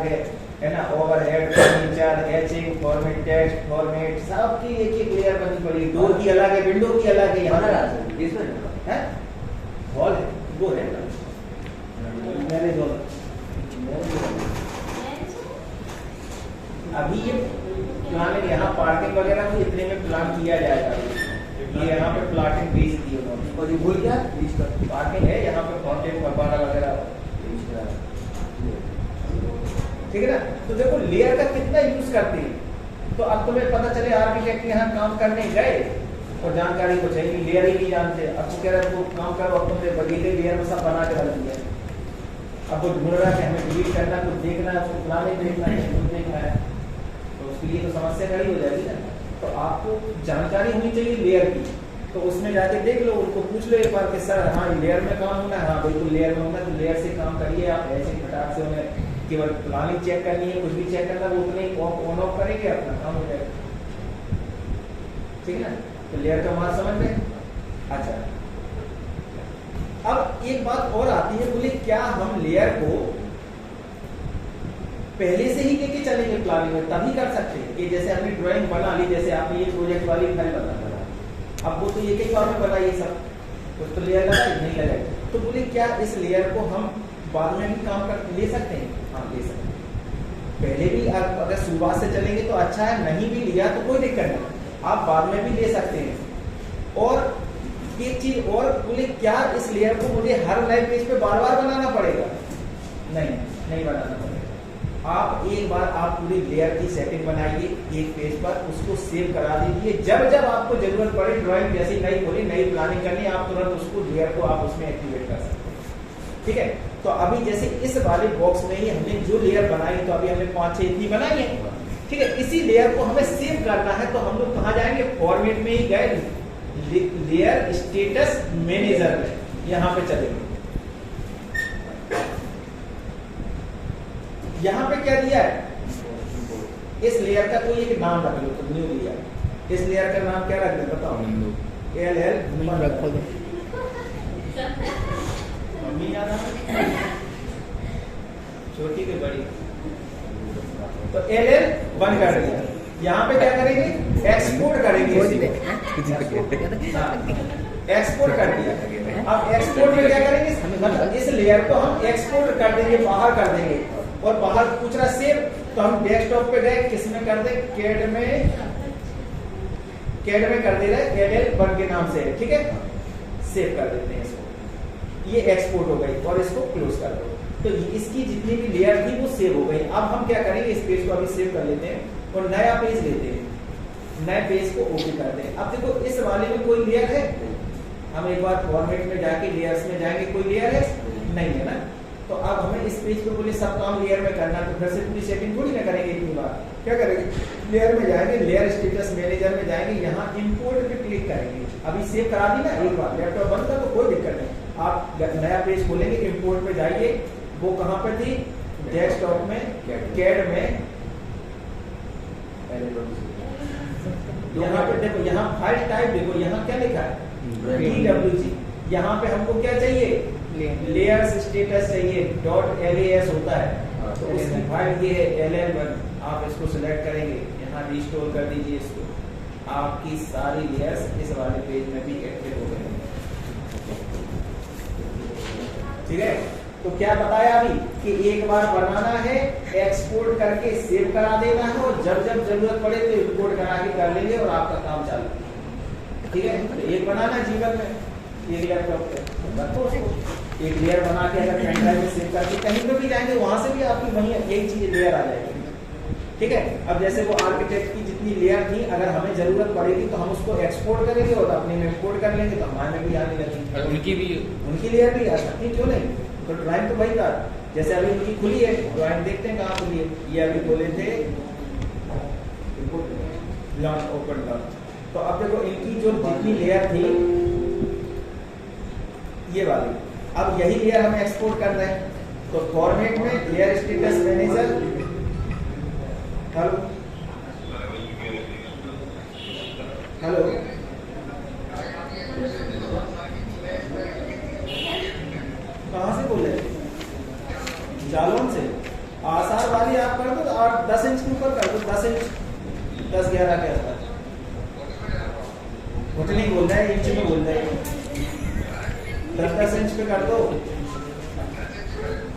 है ना। Overhead, furniture, hatching, format text, format सबकी एक एक लेयर बनी पड़ी। डोर की अलग है, विंडो की अलग है, यहाँ है वॉल है वो है मैंने जो अभी ये प्लानिंग यहाँ पार्किंग वगैरह भी इतने में प्लान किया जाएगा। ये यहाँ पे प्लाटिंग बेच दी उन्होंने, और ये भूल क्या पार्किंग है यहाँ पे, फाउंटेन फव्वारा वगैरह, ठीक है ना। तो देखो लेयर का कितना यूज करते हैं। तो अब तुम्हें पता चले आर्किटेक्ट यहाँ काम करने गए और जानकारी कुछ है नहीं, लेयर ही नहीं जानते। अब तो कह रहे हैं काम करो, अब तुमने बगीचे लेयर में सब बना के रख दिया। अब वो ढूंढ रहा है कि हमें डिलीट करना, कुछ देखना है, उसको प्लानिंग देखना है, कुछ देखना है, तो उसके लिए तो समस्या खड़ी हो जाएगी ना। तो आपको जानकारी होनी चाहिए लेयर की, तो उसमें जाके देख लो, उनको पूछ लो एक बार कि सर हाँ लेयर में काम होना है, हाँ बिल्कुल लेयर में होना है, तो लेयर से काम करिए आप। ऐसे फटाक से उन्हें केवल प्लानिंग चेक करनी है, कुछ भी चेक करना, वो उतने ऑन ऑफ करेंगे, अपना काम हो जाएगा, ठीक है ना। तो लेयर का मार समझ में। अच्छा अब एक बात और आती है, बोले क्या हम लेयर को पहले से ही लेके चलेंगे प्लानिंग में, तभी कर सकते हैं कि जैसे हमने ड्राइंग बना ली, जैसे आपने ये प्रोजेक्ट वाली फाइल बना, अब वो तो एक एक बार में बनाइए सब कुछ, तो लेयर लगाए नहीं लगाए, तो बोले क्या इस लेयर को हम बाद में भी काम कर ले सकते हैं? हाँ ले सकते हैं। पहले भी आप अगर शुरुआत से चलेंगे तो अच्छा है, नहीं भी लिया तो कोई दिक्कत नहीं, आप बाद में भी ले सकते हैं। और एक चीज और बोले क्या इस लेयर को मुझे हर लाइव पेज पे बार बार बनाना पड़ेगा? नहीं बनाना पड़ेगा। आप एक बार आप पूरी लेयर की सेटिंग बनाइए एक पेज पर, उसको सेव करा दीजिए। जब जब आपको जरूरत पड़े, ड्राइंग जैसी नई खोली, नई प्लानिंग करनी, आप तुरंत उसको लेयर को आप उसमें एक्टिवेट कर सकते हैं, ठीक है। तो अभी जैसे इस वाले बॉक्स में ही हमने जो लेयर बनाई, तो अभी हमने 5-6 इतनी बनाई है, ठीक है। इसी लेयर को हमें सेव करना है, तो हम लोग कहाँ जाएंगे? फॉर्मेट में ही गए, लेयर स्टेटस मैनेजर में यहाँ पे चलेंगे। यहाँ पे क्या दिया है? इस लेयर का कोई एक नाम रख लो, तो न्यू लेयर। इस लेयर का नाम क्या रख दे बताओ? मम्मी याद है छोटी के बड़ी, तो LL1 कर दिया। यहाँ पे क्या करेंगे? एक्सपोर्ट करेंगे, एक्सपोर्ट कर दिया। अब एक्सपोर्ट में क्या करेंगे, मतलब इस लेयर को हम एक्सपोर्ट कर देंगे, बाहर कर देंगे। और बाहर पूछ रहा सेव, तो हम डेस्कटॉप पे गए, किस में कर दे, कैड में कर दे रहे, LL1 के नाम से, ठीक है, सेव कर देते हैं इसको। ये एक्सपोर्ट हो गई और इसको क्लोज कर दो। तो इसकी जितनी भी लेयर थी वो सेव हो गई। अब हम क्या करेंगे, इस पेज को अभी सेव कर लेते हैं और नया पेज लेते हैं, नए पेज को ओके करते हैं। अब देखो इस वाले में कोई लेयर है, हम एक बार फॉर्मेट में जाके लेयर्स में जाएंगे, कोई लेयर है नहीं है ना। तो अब हमें इस पेज पे बोले सब काम लेयर में करना, तो फिर से पूरी सेटिंग थोड़ी ना करेंगे इतनी बार। क्या करेंगे, लेयर में जाएंगे, लेयर स्टेटस मैनेजर में जाएंगे, यहाँ इंपोर्ट पे क्लिक करेंगे। अभी सेव करा दी ना एक बार, लैपटॉप बंद कर तो कोई दिक्कत नहीं। आप नया पेज खोलेंगे, इंपोर्ट पे जाइए, वो कहाँ पे थी, डेस्कटॉप में, कैड में, यहाँ पे देखो, यहाँ फाइल टाइप देखो, यहाँ क्या लिखा है, DWG। यहाँ पे हमको क्या चाहिए, लेयर्स स्टेटस चाहिए, .las होता है, तो उसकी फाइल ये है LL1। आप इसको सिलेक्ट करेंगे, यहाँ रिस्टोर कर दीजिए इसको, आपकी सारी लेयर्स इस वाले पेज में भी एक्टिव हो गए। ठीक है, तो क्या बताया अभी कि एक बार बनाना है, एक्सपोर्ट करके सेव करा देना है, और जब जब जरूरत पड़े तो इंपोर्ट करा के कर लेंगे और आपका काम चालू। ठीक है, तो एक बनाना जीवन में, एक लैपटॉप पे रखो उसको, एक लेयर बना के अगर पेन ड्राइव में सेव करके कहीं पे भी जाएंगे, वहां से भी आपकी वही एक चीज लेयर आ जाएगी। ठीक है, अब जैसे वो आर्किटेक्ट की जितनी लेयर थी, अगर हमें जरूरत पड़ेगी तो हम उसको एक्सपोर्ट करेंगे और अपने में इंपोर्ट कर लेंगे, तो हमारे में भी आने लगेगी। उनकी लेयर भी आ सकती है, क्यों नहीं। तो ड्राइंग तो वही था, जैसे अभी उनकी खुली है ड्राइंग, देखते हैं कहाँ खुली है। ये अभी बोले थे ओपन लॉन्च। तो अब देखो इनकी जो जितनी लेयर थी ये वाली, अब यही लेयर हम एक्सपोर्ट कर रहे हैं। तो फॉर्मेट में layer status manager, hello hello, कहाँ से बोल रहे हैं, जालौन से। आसार वाली आप कर दो, 8-10 इंच के ऊपर कर दो, 10 इंच, 10-11 के आसपास। उतनी बोल रहा है, इंच में बोल रहा है, 10-10 इंच पे कर दो।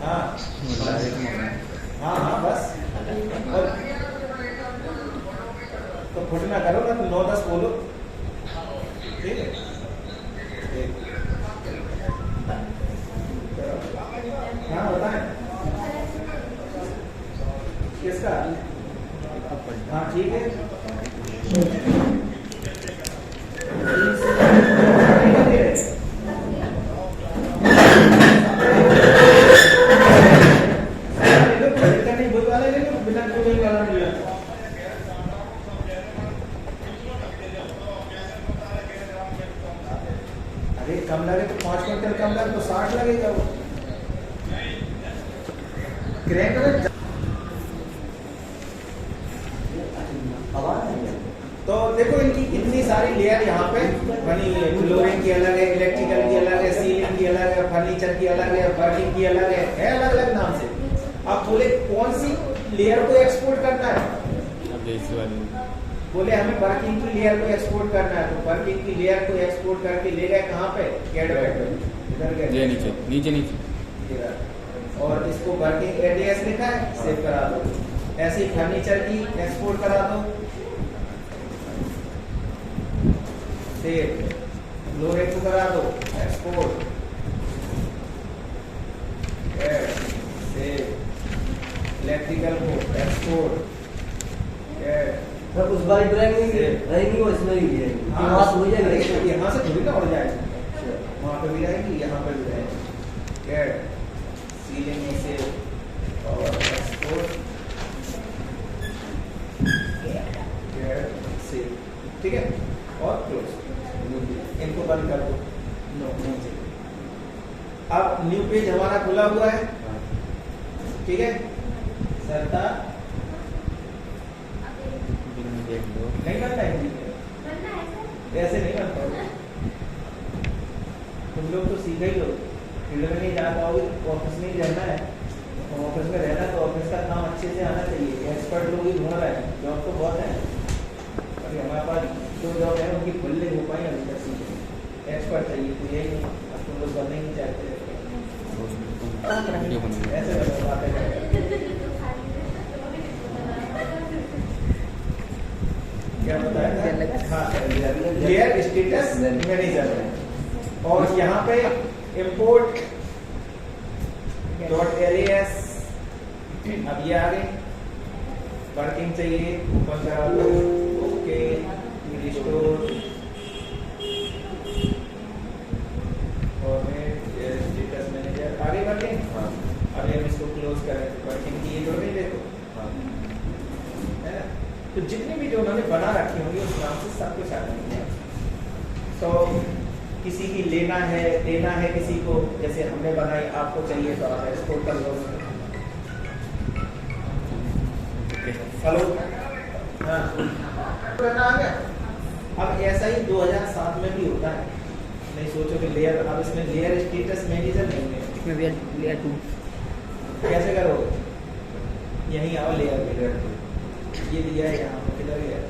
हाँ हाँ हाँ, बस। और तो फुट ना करो ना, तो 9-10 बोलो, ठीक है। हाँ बताएं किसका, हाँ ठीक है। अरे कम लगे तो 5 क्विंटल कम लगे तो 60 लगेगा वो। क्रैंक तो देखो इनकी कितनी सारी लेयर यहाँ पे बनी है। फ्लोरिंग की अलग है, इलेक्ट्रिकल की अलग है, सीलिंग की अलग है, फर्नीचर की अलग है, वर्किंग की अलग है अलग अलग नाम से। अब बोले कौन सी लेयर को एक्सपोर्ट करना है, बोले हमें वर्किंग की लेयर को एक्सपोर्ट करना है, तो वर्किंग की लेयर को एक्सपोर्ट करके ले गए कहाँ पे, कैड पे, इधर गए नीचे नीचे नीचे, और इसको वर्किंग एड्रेस लिखा है, सेव करा दो। ऐसे ही फर्नीचर की एक्सपोर्ट करा दो, सेव। लोहे को करा दो एक्सपोर्ट, सेव। इलेक्ट्रिकल को एक्सपोर्ट, उस बार ड्राइंग रहेंगी वो इसमें भी रहेंगी, वहाँ से हो जाएगा, यहाँ से थोड़ी ना उड़ जाएगी, वहाँ पे भी रहेंगी, यहाँ पे भी रहेंगी। सीलिंग में से और एक्सपोर्ट, सेव, ठीक है, और क्लोज। इनको बंद कर दो, नहीं चाहिए। अब न्यू पेज हमारा खुला हुआ है, ठीक है। सरता नहीं बनता है, ऐसे नहीं बनता। तुम लोग तो सीधे ही लोग फील्ड में नहीं जा पाओगे, ऑफिस में ही रहना है। ऑफिस में रहना तो ऑफिस का काम अच्छे से आना चाहिए। एक्सपर्ट लोग ही ढूंढ रहे हैं, जॉब तो बहुत है, अभी हमारे पास जो जॉब है उनकी फुल नहीं हो पाई अभी तक सीधे। एक्सपर्ट चाहिए तो यही नहीं, अब तुम लोग बनने नहीं चाहते वीडियो बनाएंगे। ऐसे बातें करेंगे। क्या बताया हाँ, लेयर स्टेटस मैनेजर है और यहाँ पे इंपोर्ट .las अब ये आ गए, वर्किंग चाहिए, ओपन करा लो, ओके, रिस्टोर स्टेटस मैनेजर आगे वर्किंग। अब हम इसको क्लोज करें, वर्किंग की ये जो नहीं देखो है ना, तो जितनी भी जो उन्होंने बना रखी होंगी उस नाम से सब कुछ आ जाएंगे। तो किसी की लेना है देना है किसी को, जैसे हमने बनाई, आपको चाहिए तो आप एक्सपोर्ट कर लो। हेलो हाँ करना आ गया। अब ऐसा ही 2007 में भी होता है, नहीं सोचो कि लेयर, अब इसमें लेयर स्टेटस मैनेजर नहीं है, इसमें लेयर 2 कैसे करोगे? यहीं आओ, लेयर ये दिया है यहाँ पे, किधर गया?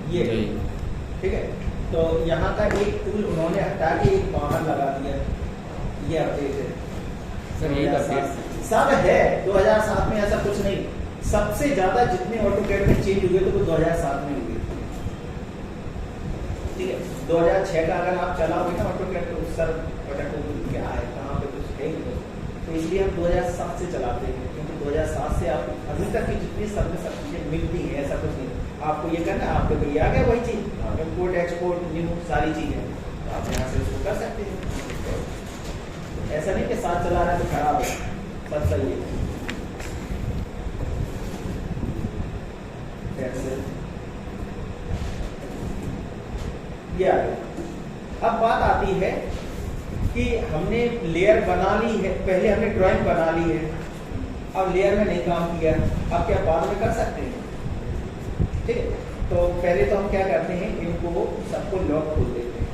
ये ठीक है। तो यहाँ का एक टूल उन्होंने हटा के एक बाहर लगा दिया, ये अपडेट है सर, यही अपडेट सब है। 2007 में ऐसा कुछ नहीं, सबसे ज्यादा जितने ऑटोकैड में चेंज हुए तो वो 2007 में हुए, ठीक है। 2006 का अगर आप चलाओगे ना ऑटोकैड तो सर क्या है, कहाँ पे कुछ है ही नहीं, तो इसलिए हम 2007 से चलाते हैं, क्योंकि 2007 से आप अभी तक की जितनी सब चीजें मिलती है, ऐसा कुछ नहीं। आपको ये करना है, आपको ये आ गया वही चीज, इंपोर्ट एक्सपोर्ट न्यू सारी चीजें, तो आप यहाँ से उसको कर सकते हैं। ऐसा नहीं कि साथ चला रहे तो खराब है, सब सही है। ये आ गया। अब बात आती है कि हमने लेयर बना ली है, पहले हमने ड्राइंग बना ली है, अब लेयर में नहीं काम किया, अब क्या बाद में कर सकते हैं? ठीक है, तो पहले तो हम क्या करते हैं, इनको सबको लॉक खोल देते हैं।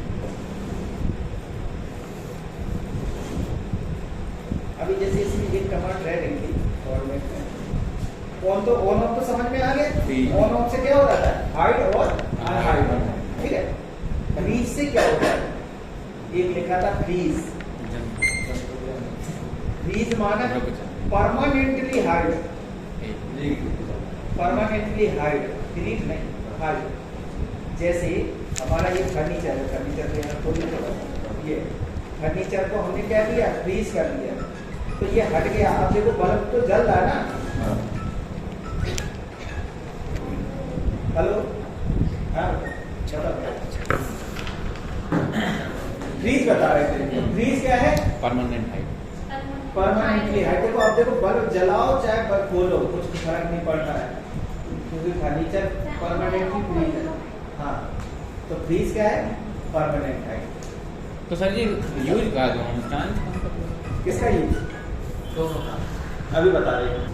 अभी जैसे इसमें एक कमांड रह रही थी फॉर्मेट में, ऑन तो ऑन ऑफ तो समझ में आ गया, ऑन ऑफ से क्या हो जाता है, हाइड और अनहाइड, ठीक है। फ्रीज से क्या होता है, एक लिखा था फ्रीज, फ्रीज माना permanently hide, permanently hide, delete नहीं, हाइड। जैसे हमारा ये फर्नीचर है, फर्नीचर को यहाँ खोलने के बाद ये फर्नीचर को हमने क्या किया, फ्रीज कर दिया, तो ये हट गया। अब देखो बल्ब तो जल रहा है ना, हेलो हाँ चलो, फ्रीज बता रहे थे, फ्रीज क्या है, परमानेंट हाइट, परमानेंटली हाइड। देखो अब देखो बल्ब जलाओ चाहे बल्ब खोलो कुछ फर्क नहीं पड़ रहा है, क्योंकि फर्नीचर परमानेंटली फ्रीज है। हाँ तो फ्रीज क्या है, परमानेंट हाइड। तो सर जी यूज का दो किसका यूज, अभी बता रहे हैं।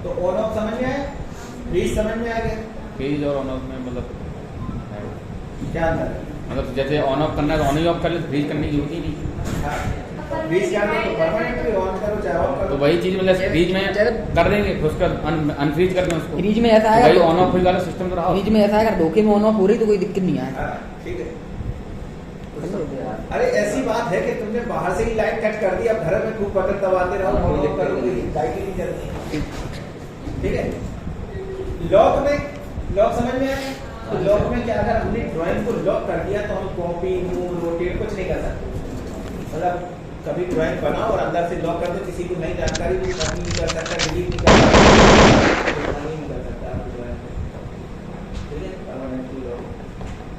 तो ऑन ऑफ समझ में आया, फ्रीज समझ में आ गया, फ्रीज और ऑन ऑफ में मतलब क्या अंतर है? मतलब जैसे ऑन ऑफ करना है तो ऑन ही ऑफ कर ले, फ्रीज करने की जरूरत ही नहीं। फ्रीज क्या करो, परमानेंटली ऑन करो चाहे ऑफ करो, तो वही चीज मतलब फ्रीज में कर देंगे, उसका अनफ्रीज कर दें उसको, फ्रीज में ऐसा तो है, वही ऑन ऑफ वाला सिस्टम तो रहा। फ्रीज में ऐसा है अगर धोखे में ऑन ऑफ हो रही तो कोई दिक्कत नहीं है। ठीक है। अरे ऐसी बात है कि तुमने बाहर से ही लाइट कट कर दी, अब घर में खूब बटन दबाते रहो, ऑन ऑफ करो, लाइट ही नहीं जलती, ठीक है। लॉक में, लॉक समझ में आया, तो लॉक में क्या, अगर हमने ड्राइंग को लॉक कर दिया तो हम कॉपी मूव रोटेट कुछ नहीं कर सकते। मतलब कभी ड्राइंग बनाओ और अंदर से लॉक कर दो, किसी को नई जानकारी भी कॉपी नहीं कर सकता, डिलीट नहीं कर सकता, नहीं कर सकता आप ड्राइंग, ठीक है। परमानेंटली लॉक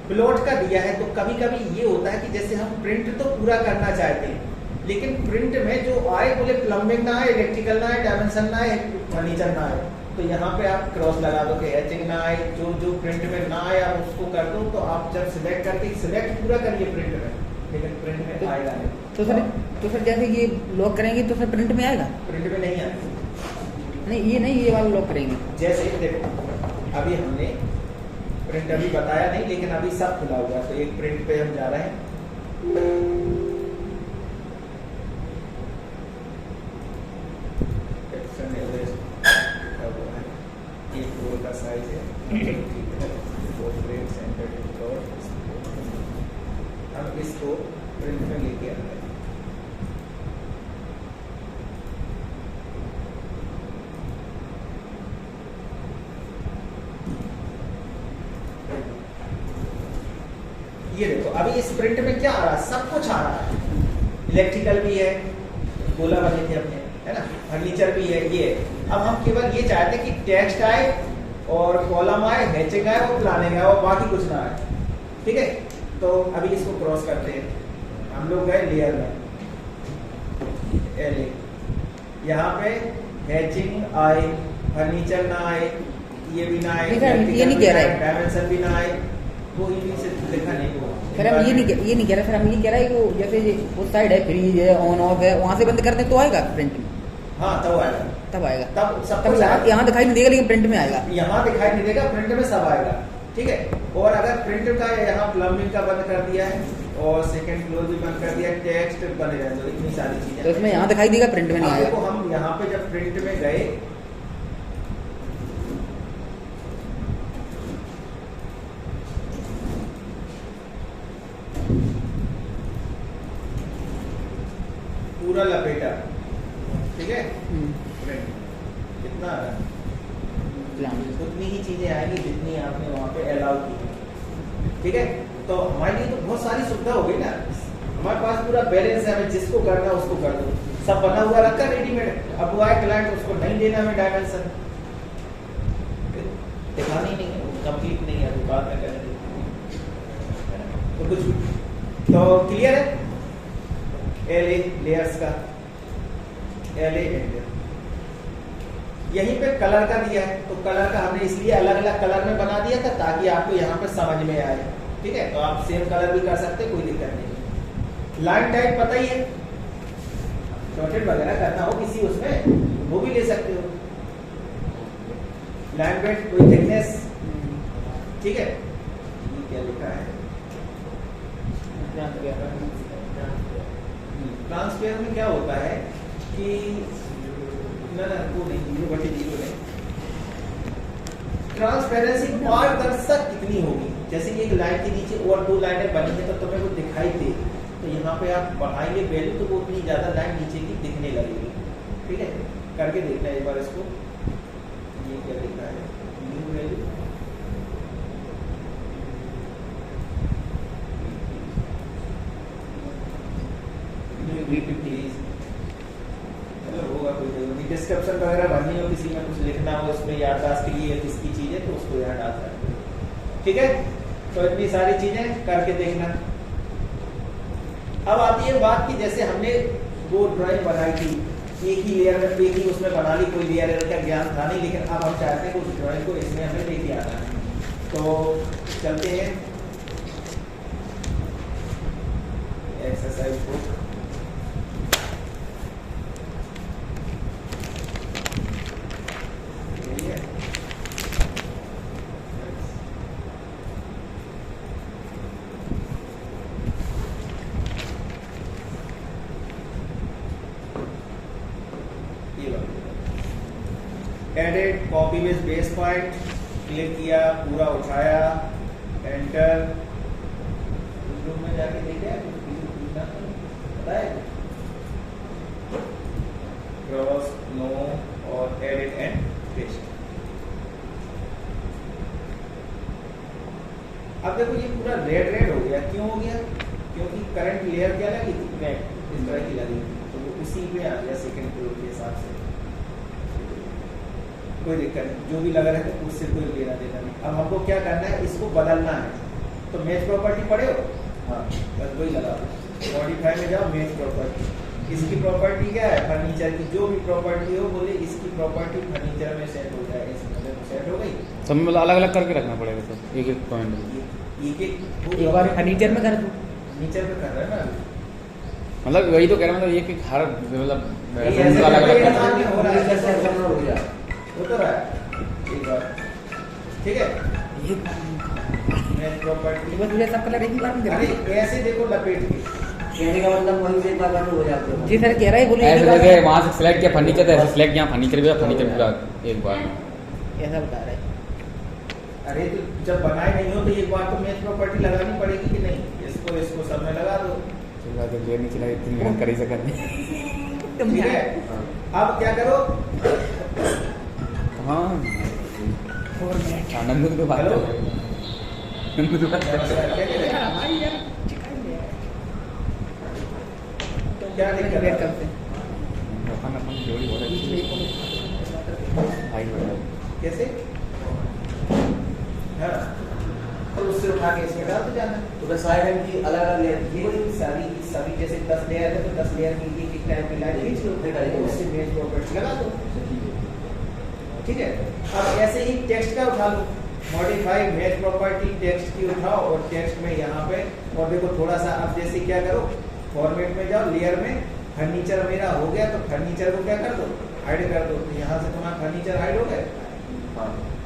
प्लॉट का दिया है, तो कभी कभी ये होता है कि जैसे हम प्रिंट तो पूरा करना चाहते हैं, लेकिन प्रिंट में जो आए बोले प्लम्बिंग ना आए, इलेक्ट्रिकल ना आए, डायमेंशन ना आए, फर्नीचर ना आए, तो यहाँ पे आप क्रॉस लगा दो कि हैचिंग ना आए, जो जो प्रिंट में ना आए आप उसको कर दो। तो आप जब सिलेक्ट करके सिलेक्ट पूरा करिए प्रिंट में, लेकिन प्रिंट में आएगा नहीं। तो सर जैसे ये लॉक करेंगे तो सर प्रिंट में आएगा? प्रिंट में नहीं आएगा। नहीं ये वाला लॉक करेंगे। जैसे देखो अभी हमने प्रिंट अभी बताया नहीं, लेकिन अभी सब खुला हुआ है। तो एक प्रिंट पे हम जा रहे हैं, एक रोल का साइज है, हम इसको प्रिंट में लेके आ रहे हैं। ये देखो अभी इस प्रिंट में क्या आ रहा है, सब कुछ आ रहा है। इलेक्ट्रिकल भी है, गोला बने थे अपने, है ना, फर्नीचर भी है, ये है। अब हम केवल ये चाहते हैं कि टेक्स्ट आए और कॉलम आए, हैचिंग आए और प्लानिंग आए और बाकी कुछ ना आए। ठीक है, तो अभी इसको क्रॉस करते हैं। हम लोग गए लेयर में, एल यहाँ पे हैचिंग आए, फर्नीचर ना आए, ये भी ना आए, ये नहीं कह रहा है, डायमेंशन भी ना आए, वो इन्हीं से लिखा नहीं हुआ। फिर हम ये नहीं कह रहे, फिर हम ये कह रहे हैं कि वो जैसे उस साइड है, फ्रीज है, ऑन ऑफ है, वहाँ से बंद कर दें तो आएगा प्रिंट में? हाँ तब आएगा, तब सब कुछ यहाँ दिखाई नहीं देगा, लेकिन प्रिंट में आएगा। यहाँ दिखाई नहीं देगा, प्रिंट में सब आएगा। ठीक है, और अगर प्रिंट का यहाँ प्लम्बिंग का बंद कर दिया है और सेकंड फ्लोर भी बंद कर दिया है, टेक्स्ट बने रहने दो, इतनी सारी चीजें तो इसमें यहाँ दिखाई देगा, प्रिंट में नहीं आएगा। देखो हम यहाँ पे जब प्रिंट में गए, पूरा लपेटा, ठीक है, कितना आ रहा है, उतनी ही चीजें आएंगी जितनी आपने वहां पे अलाउ की। ठीक है, तो हमारे लिए तो बहुत सारी सुविधा हो गई ना, हमारे पास पूरा बैलेंस है, हमें जिसको करना है उसको कर दो, सब बना हुआ रखा रेडीमेड। अब वो आए क्लाइंट, उसको नहीं देना हमें डायमेंशन, दिखानी नहीं है, कंप्लीट नहीं है, तो बाद में करेंगे। तो कुछ तो क्लियर है एलए लेयर्स का, एलए एंड यहीं पे कलर का दिया है। तो कलर का हमने इसलिए अलग अलग कलर में बना दिया था ताकि आपको यहाँ पे समझ में आए। ठीक है, तो आप सेम कलर भी कर सकते, कोई दिक्कत नहीं। लाइन टाइप पता ही है, डॉटेड वगैरह करना हो किसी उसमें वो भी ले सकते हो। लाइन वेट, कोई थिकनेस, ठीक है, ये क्या लिखा है, ट्रांसपेरेंट में क्या होता है कि ना वो नहीं, जीरो बटे जीरो नहीं, ट्रांसपेरेंसी पारदर्शक कितनी होगी। जैसे एक लाइन के नीचे और दो लाइनें बनी है तो तुम्हें वो दिखाई दे, तो यहाँ पे आप बढ़ाएंगे वैल्यू तो वो उतनी ज्यादा लाइन नीचे की दिखने लगेगी। ठीक है, करके देखना एक बार इसको, ये क्या लिखा है, न्यू वैल्यू, होगा कोई जरूरी डिस्क्रिप्शन वगैरह भरनी हो, किसी में कुछ लिखना हो, इसमें याददाश्त के लिए किसकी चीज है तो उसको यहाँ डाल सकते हैं। ठीक है, तो इतनी सारी चीजें करके देखना। अब आती है बात की जैसे हमने वो ड्राइंग बनाई थी, एक ही लेयर में, एक ही उसमें बना ली, कोई लेयर का ज्ञान था नहीं, लेकिन अब हम चाहते हैं कि उस ड्राइंग को इसमें हमें लेके आना है। तो चलते हैं एक्सरसाइज को, edit copy with base point, click किया, पूरा उठाया, एंटर, रूम में जाके देखा पता है, क्रॉस, नो और एडिट एंड पेस्ट। अब देखो ये पूरा रेड रेड हो गया, क्यों हो गया, क्योंकि करंट लेयर क्या लगी थी, मैट इस तरह की लगी, तो वो उसी पे आ गया सेकंड फ्लोर के हिसाब से। कोई दिक्कत नहीं, जो भी लगा रहे थे उससे कोई लेना देना नहीं। अब हमको क्या करना है, इसको बदलना है। तो मैच प्रॉपर्टी पढ़े हो, हाँ बस वही लगा, मॉडिफाई में जाओ, मैच प्रॉपर्टी, इसकी प्रॉपर्टी क्या है? फर्नीचर की जो भी प्रॉपर्टी हो, बोले इसकी प्रॉपर्टी फर्नीचर में सेट हो जाए, इसमें सेट हो गई। सब में मतलब अलग अलग करके रखना पड़ेगा तो एक एक पॉइंट। एक बार फर्नीचर में कर दो। फर्नीचर पे कर रहा है ना अभी। मतलब वही तो कह रहा हूँ, मतलब एक एक हर मतलब ये ऐसे अलग अलग करके करना। हो रहा है, कैसे करना हो गया? हो तो रहा है एक बार, ठीक है। मैं प्रॉपर्टी बस मुझे सब कलर एक ही बार में अरे दे ऐसे देखो लपेट के, कहने का मतलब वहीं से एक बार करना हो जाते हो। जी सर कह रहा है बोले एक ऐसे ही बार जगह में। वहाँ से सिलेक्ट किया फर्नीचर, तो ऐसे सिलेक्ट किया फर्नीचर भी, फर्नीचर भी एक बार। ऐसा बता रहा है। अरे तो जब बनाए नहीं हो तो एक बार तो मैच प्रॉपर्टी लगानी पड़ेगी कि नहीं? इसको इसको सब में लगा दो, ये नहीं चला, इतनी मेहनत कर ही सका तुम ठीक है। अब क्या करो, हाँ आनंद तो बात हेलो? है। आनंद तो बात है। क्या कह रहे हैं? हमारी यार चिकन है। क्या दिक्कत वेट है? करते हैं। अपन जोड़ी बहुत अच्छी है। भाई बड़ा कैसे? हाँ, और उससे उठा के इसमें डाल दो जाना। तो बस सारे रंग की अलग अलग लेयर ये सभी जैसे 10 लेयर है तो 10 लेयर की एक टाइप की लाइन खींच लो, उससे मैच प्रॉपर्टी लगा दो, ठीक है। अब ऐसे ही टेक्स्ट का उठा लो, मॉडिफाई मैच प्रॉपर्टी टेक्स्ट की उठाओ और टेक्स्ट में यहाँ पे और देखो थोड़ा सा, अब जैसे क्या करो, फॉर्मेट में जाओ, लेयर में फर्नीचर मेरा हो गया तो फर्नीचर को क्या कर दो, हाइड कर दो। तो यहाँ से तुम्हारा फर्नीचर हाइड हो गया।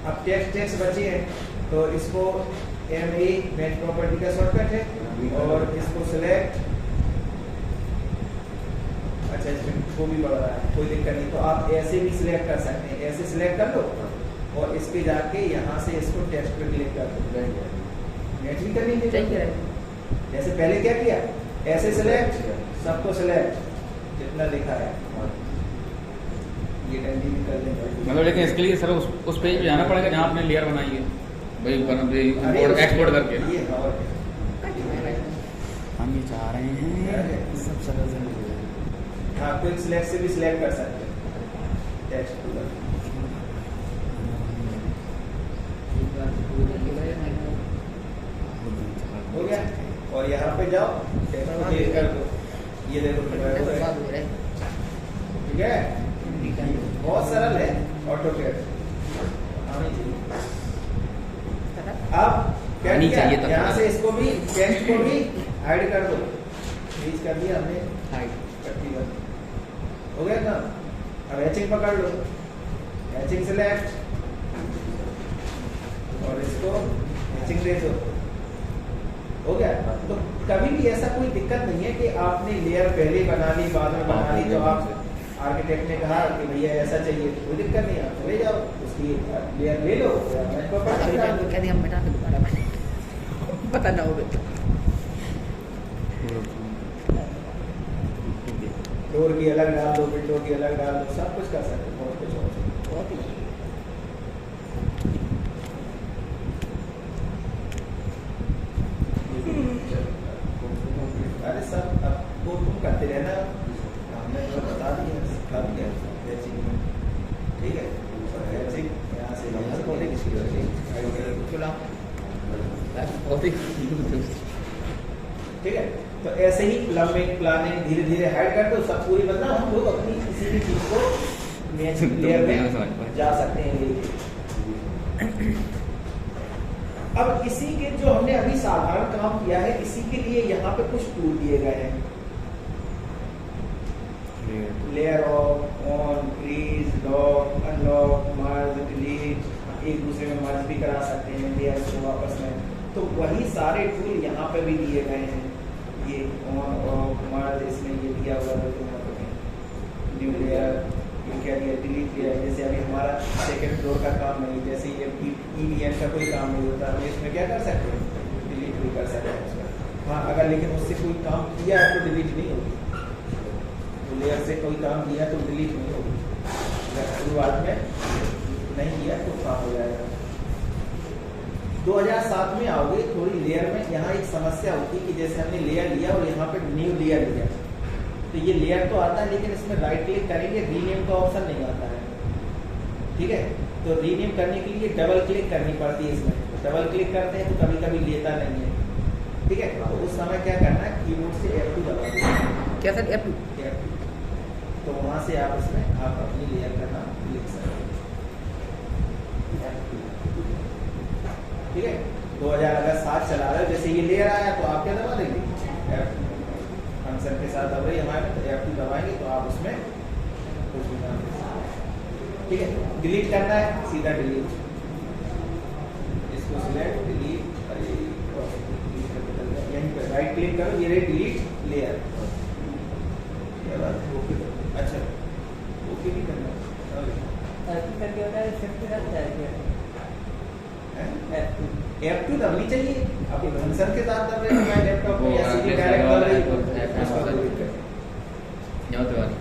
अब टेक्स्ट बचे हैं तो इसको MA मैच प्रॉपर्टी का शॉर्टकट है और इसको सिलेक्ट, अच्छा इसमें वो भी बढ़ रहा है, कोई दिक्कत नहीं। तो आप ऐसे भी सिलेक्ट कर सकते हैं, ऐसे सिलेक्ट कर लो और इस पे जाके यहाँ से इसको टेक्स्ट पे क्लिक कर दो, मैच भी कर लीजिए। सही कह रहे जैसे पहले क्या किया, ऐसे सिलेक्ट, सबको सिलेक्ट जितना लिखा है, ये डंडी भी कर देंगे। मतलब लेकिन इसके लिए सर उस पेज पे जाना पड़ेगा जहाँ आपने लेयर बनाई है भाई, अरे एक्सपोर्ट करके। ये और हम ये चाह रहे हैं सब सरल से मिल जाए। हाँ, क्विक सिलेक्ट से भी सिलेक्ट कर सकते हैं टेक्स्ट को। हो गया, और यहाँ पे जाओ टेक्स्ट को क्लिक कर दो, ये देखो हैं। ठीक है, बहुत सरल है ऑटोकैड, आनी चाहिए। अब क्या आनी किया, चाहिए तब यहाँ तो। से इसको भी टेक्स्ट को भी हाइड कर दो, रीच कर दिया हमने, हाइड कट्टी कर हो गया ना। अब हैचिंग पकड़ लो, हैचिंग सिलेक्ट और इसको हैचिंग दे दो, हो गया। तो कभी भी ऐसा कोई दिक्कत नहीं है कि आपने लेयर पहले बना ली बाद में बना ली, तो आप आर्किटेक्ट ने कहा कि भैया ऐसा चाहिए, कोई दिक्कत नहीं, आप चले जाओ उसकी लेयर ले लो, मैच प्रॉपर्टी डाल दो। कह दिया हम बैठा के दोबारा बने पता ना हो डोर की अलग डाल दो, विंडो की अलग डाल दो, सब कुछ कर सकते हो, बहुत कुछ हो सकता है। बहुत ही अरे सब अब वो तुम करते रहना, हमने तो बता दिया, सिखा दिया हैचिंग में, ठीक है। और हैचिंग यहाँ से यहाँ से बहुत ही ठीक है। तो ऐसे ही प्लम्बिंग प्लानिंग धीरे धीरे हाइड कर दो, सब पूरी बदला, हम लोग अपनी किसी भी चीज को मैच लेयर में जा सकते हैं लेके। अब इसी के जो हमने अभी साधारण काम किया है, इसी के लिए यहाँ पे कुछ टूल दिए गए हैं, layer off, on, freeze, lock, unlock, merge, delete, एक दूसरे में मर्ज भी करा सकते हैं लेयर्स को आपस में। तो वही सारे टूल यहाँ पे भी दिए गए हैं, ये ऑन ऑफ मर्ज, इसमें ये दिया हुआ है, न्यू लेयर, ये क्या दिया, डिलीट लिया। जैसे अभी हमारा सेकंड फ्लोर का काम नहीं, जैसे ये EVM का कोई काम नहीं होता, हम इसमें क्या कर सकते हैं, डिलीट भी कर सकते हैं उसका। हाँ, अगर लेकिन उससे कोई काम किया है तो डिलीट नहीं होगी, तो लेयर से कोई काम किया तो डिलीट नहीं होगी, अगर शुरुआत में नहीं किया तो काम हो जाएगा। 2007 में आओगे थोड़ी लेयर में, यहाँ एक समस्या होती है कि जैसे हमने लेयर लिया और यहाँ पे न्यू लेयर लिया, तो ये लेयर तो आता है लेकिन इसमें राइट क्लिक करेंगे रीनेम का ऑप्शन नहीं आता है, ठीक है। तो रीनेम करने के लिए डबल क्लिक करनी पड़ती है इसमें, डबल क्लिक करते हैं तो कभी कभी लेता नहीं है, ठीक है। तो उस समय क्या करना है, कीबोर्ड से F2 दबा देना, क्या सर F2 तो वहां से आप इसमें आप अपनी लेयर का नाम लिख सकते हैं। ठीक है, 2000 अगर 7 चला रहे हो, जैसे ये लेयर आया तो आप क्या दबा देंगे, फंक्शन के साथ दब रही हमारे, तो F2 दबाएंगे तो आप उसमें कुछ भी नाम दे सकते हैं। ठीक है, डिलीट करना है, सीधा डिलीट, इसको सिलेक्ट डिलीट, यहीं पे राइट क्लिक करो, ये डिलीट लेयर। अच्छा, ओके भी करना F2 दबनी चाहिए, आपके फंक्शन के साथ दब रहे हैं लैपटॉप में या सीधी डायरेक्ट दब रही है, इसको डिलीट कर जाओ तो वाली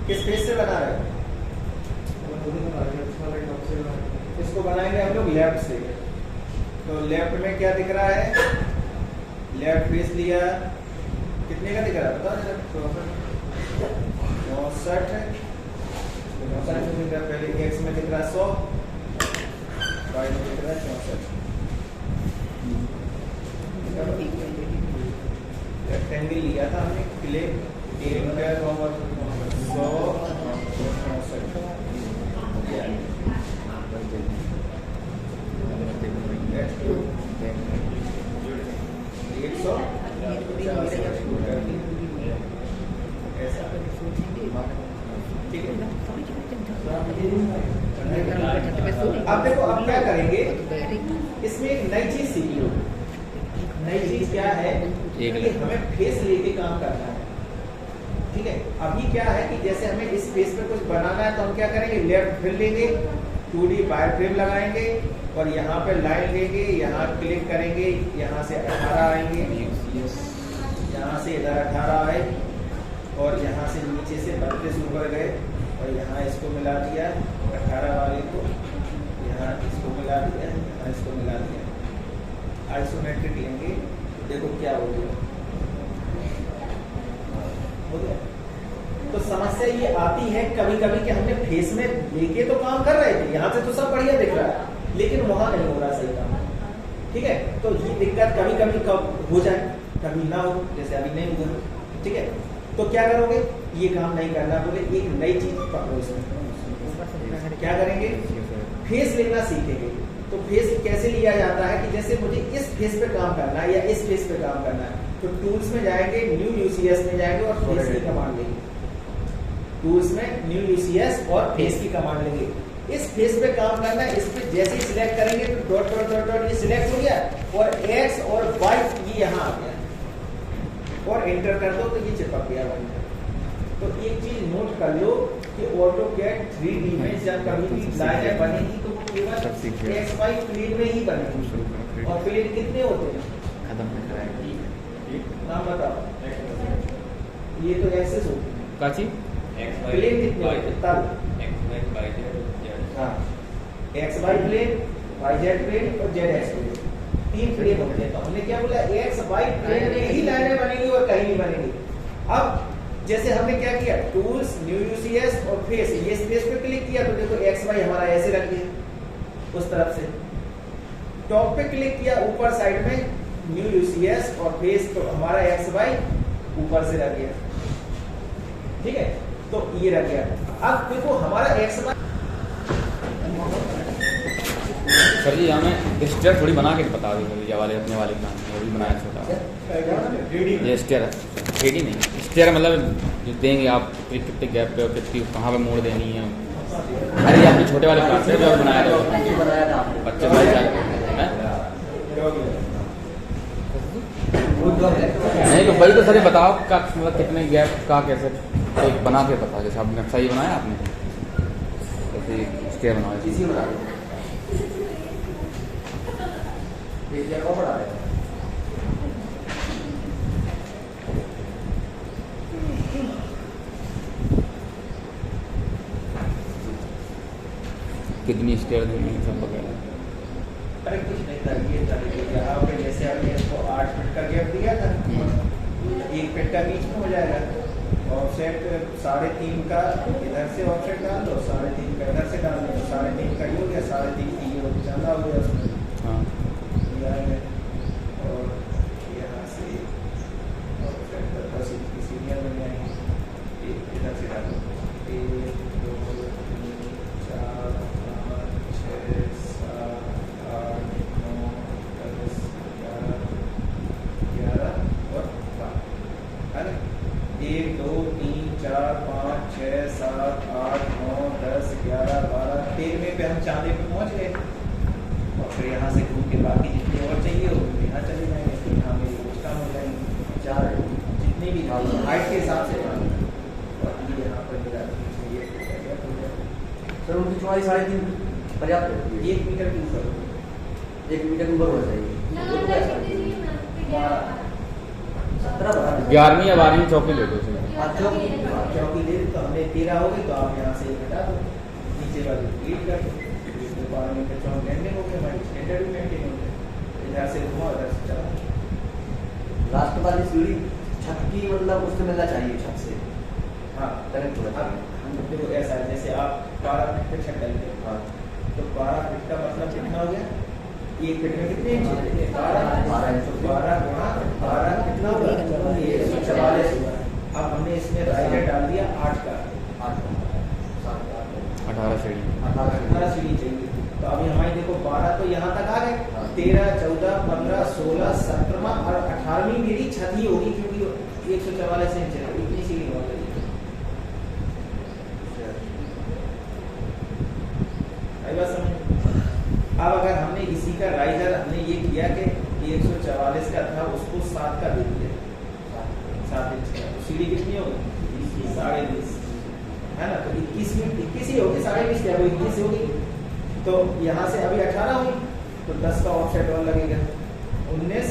किस पेज से बना रहे हो? इसको बनाएंगे हम लोग लेफ्ट से। तो लेफ्ट में क्या दिख रहा है, लेफ्ट पेज लिया, कितने का दिख रहा है बताओ जरा, 64 है, 64 में दिख रहा है, पहले एक्स में दिख रहा है 100, वाई में दिख रहा है 64। रेक्टेंगल लिया था हमने, क्लिक अब देखो, अब क्या करेंगे, इसमें एक नई चीज सीख लो। नई चीज क्या है कि हमें फेस लेके काम करना है। ठीक है, अभी क्या है कि जैसे हमें इस फेस पे कुछ बनाना है तो हम क्या करेंगे, लेफ्ट फिल लेंगे, 2D वायर फ्रेम लगाएंगे और यहाँ पे लाइन लेंगे, यहाँ क्लिक करेंगे, यहाँ से 18 आएंगे, यहाँ से इधर 18 आए और यहाँ से नीचे से 32 ऊपर गए और यहाँ इसको मिला दिया 18 वाले को, यहाँ इसको मिला दिया, यहाँ इसको मिला दिया। आइसोमेट्रिक लेंगे, देखो क्या हो गया, हो गया। तो समस्या ये आती है कभी कभी कि हमने फेस में लेके तो काम कर रहे थे, यहाँ से तो सब बढ़िया दिख रहा है लेकिन वहां नहीं हो रहा सही काम। ठीक है, तो ये दिक्कत कभी कभी कब हो जाए, कभी ना हो, जैसे अभी नहीं हुआ। ठीक है, तो क्या करोगे, ये काम नहीं करना, बोले एक नई चीज पकड़ो इसमें। क्या करेंगे, फेस लेना सीखेंगे। तो फेस कैसे लिया जाता है कि जैसे मुझे इस फेस पे काम करना है या इस फेस पे काम करना है, तो टूल्स में जाएंगे, न्यू यूसीएस में जाएंगे और फेस की कमांड लेंगे। टूल्स में न्यू यूसीएस और फेस की कमांड लेंगे। इस फेस पे काम करना है, इस पे जैसे ही सिलेक्ट करेंगे तो डॉट डॉट डॉट डॉट ये सिलेक्ट हो गया और एक्स और वाई ये यहाँ आ गया और एंटर कर दो तो ये चिपक गया वहीं। तो एक चीज नोट कर लो कि ऑटोकैड 3D में जब कभी भी लाइनें बनेगी तो वो केवल एक्स वाई प्लेन में ही बनेगी। और प्लेन कितने होते हैं, नाम बताओ, ये तो एक्सेस होती है काची प्लेन कितने होते हैं, तब हाँ X Y plane, Y Z plane और जेड एक्स प्लेन, 3 प्लेन होते हैं। तो हमने क्या बोला, एक्स वाई प्लेन में ही लाइनें बनेंगी और कहीं नहीं बनेंगी। अब जैसे हमने क्या किया, टूल्स, न्यू यूसीएस और फेस, ये स्पेस पे क्लिक किया तो देखो एक्स वाई हमारा ऐसे रख दिया उस तरफ से। टॉप पे क्लिक किया ऊपर साइड में न्यू यूसीएस और फेस, तो हमारा एक्स वाई ऊपर से रख गया। ठीक है, तो ये रख गया। अब देखो हमारा एक्स वाई, सर जी हमें स्टेयर थोड़ी बना के बता दो, ये वाले अपने वाले काम वो भी बनाया छोटा, ये स्टेयर है 3D नहीं, स्टेयर मतलब जो देंगे आप कितने गैप पे और कितनी कहाँ पे मोड़ देनी है। अरे आपने छोटे वाले प्लान से बनाया था बच्चे भाई नहीं, तो वही तो सर बताओ का मतलब कितने गैप का कैसे एक बना के बताओ, जैसे आपने नक्शा ही बनाया आपने तो स्टेयर बनाओ कितनी स्टेयर देंगे सब वगैरह। अरे कुछ नहीं था, ये था यहाँ पे जैसे हमने इसको 8 फीट का गैप दिया था, 1 फीट का बीच में हो जाएगा। ऑफसेट 3.5 का इधर से ऑफसेट डाल दो, 3.5 का इधर से डाल दो, 3.5 का ये हो गया, 3.5 की ये ज्यादा हो गया उसमें। हाँ फिर यहाँ से घूम के बाकी जितनी और चाहिए वो यहाँ चले जाएंगे, फिर यहाँ मेरी कुछ काम हो जाएंगे। 4 जितनी भी हाइट के हिसाब से और ये यहाँ पर मेरा ये हो गया। सर उनकी चौड़ाई 3.5 पर्याप्त है? 1 मीटर के ऊपर 1 मीटर ऊपर होना चाहिए। 17 बता 11वीं या 12वीं चौकी ले लो उसमें। चौकी ले तो हमने 13 हो गई, तो आप यहाँ से हटा दो, नीचे वाली क्लीन कर दो, तो 12 मीटर चौक मेंटेन हो गया, हमारी स्टैंडर्ड भी मेंटेन हो गया। इधर से घुमा उधर से चला। लास्ट वाली सीढ़ी छत की मतलब उससे मिलना चाहिए, छत से हाँ कनेक्ट होना अब चाहिए। हम देखो ऐसा है, जैसे आप 12 फीट पे छत डालते हो, हाँ तो 12 फीट का मतलब कितना हो गया? 1 फीट में कितने इंच? 12 इंच। 12 गुणा 12 कितना होगा? 144 होगा। अब हमने इसमें राइजर डाल दिया 8 का, 18 सीढ़ी। 18 सीढ़ी चाहिए। तो अभी हमारी देखो 12 तो यहाँ तक आ गए, 13, 14, 15, 16, 17वां और 18वीं मेरी छत ही होगी, क्योंकि 144 इंच है, इतनी सीढ़ी हो गई। बस अब अगर हमने इसी का राइजर हमने ये किया कि 144 का था, उसको 7 का दे दिया, 7 इंच का, तो सीढ़ी कितनी होगी? 20.5 है ना, तो 21 ही होगी, 20.5 क्या होगी? 21 होगी। तो यहाँ से अभी 18 हुई, तो 10 का ऑफसेट और लगेगा, 19,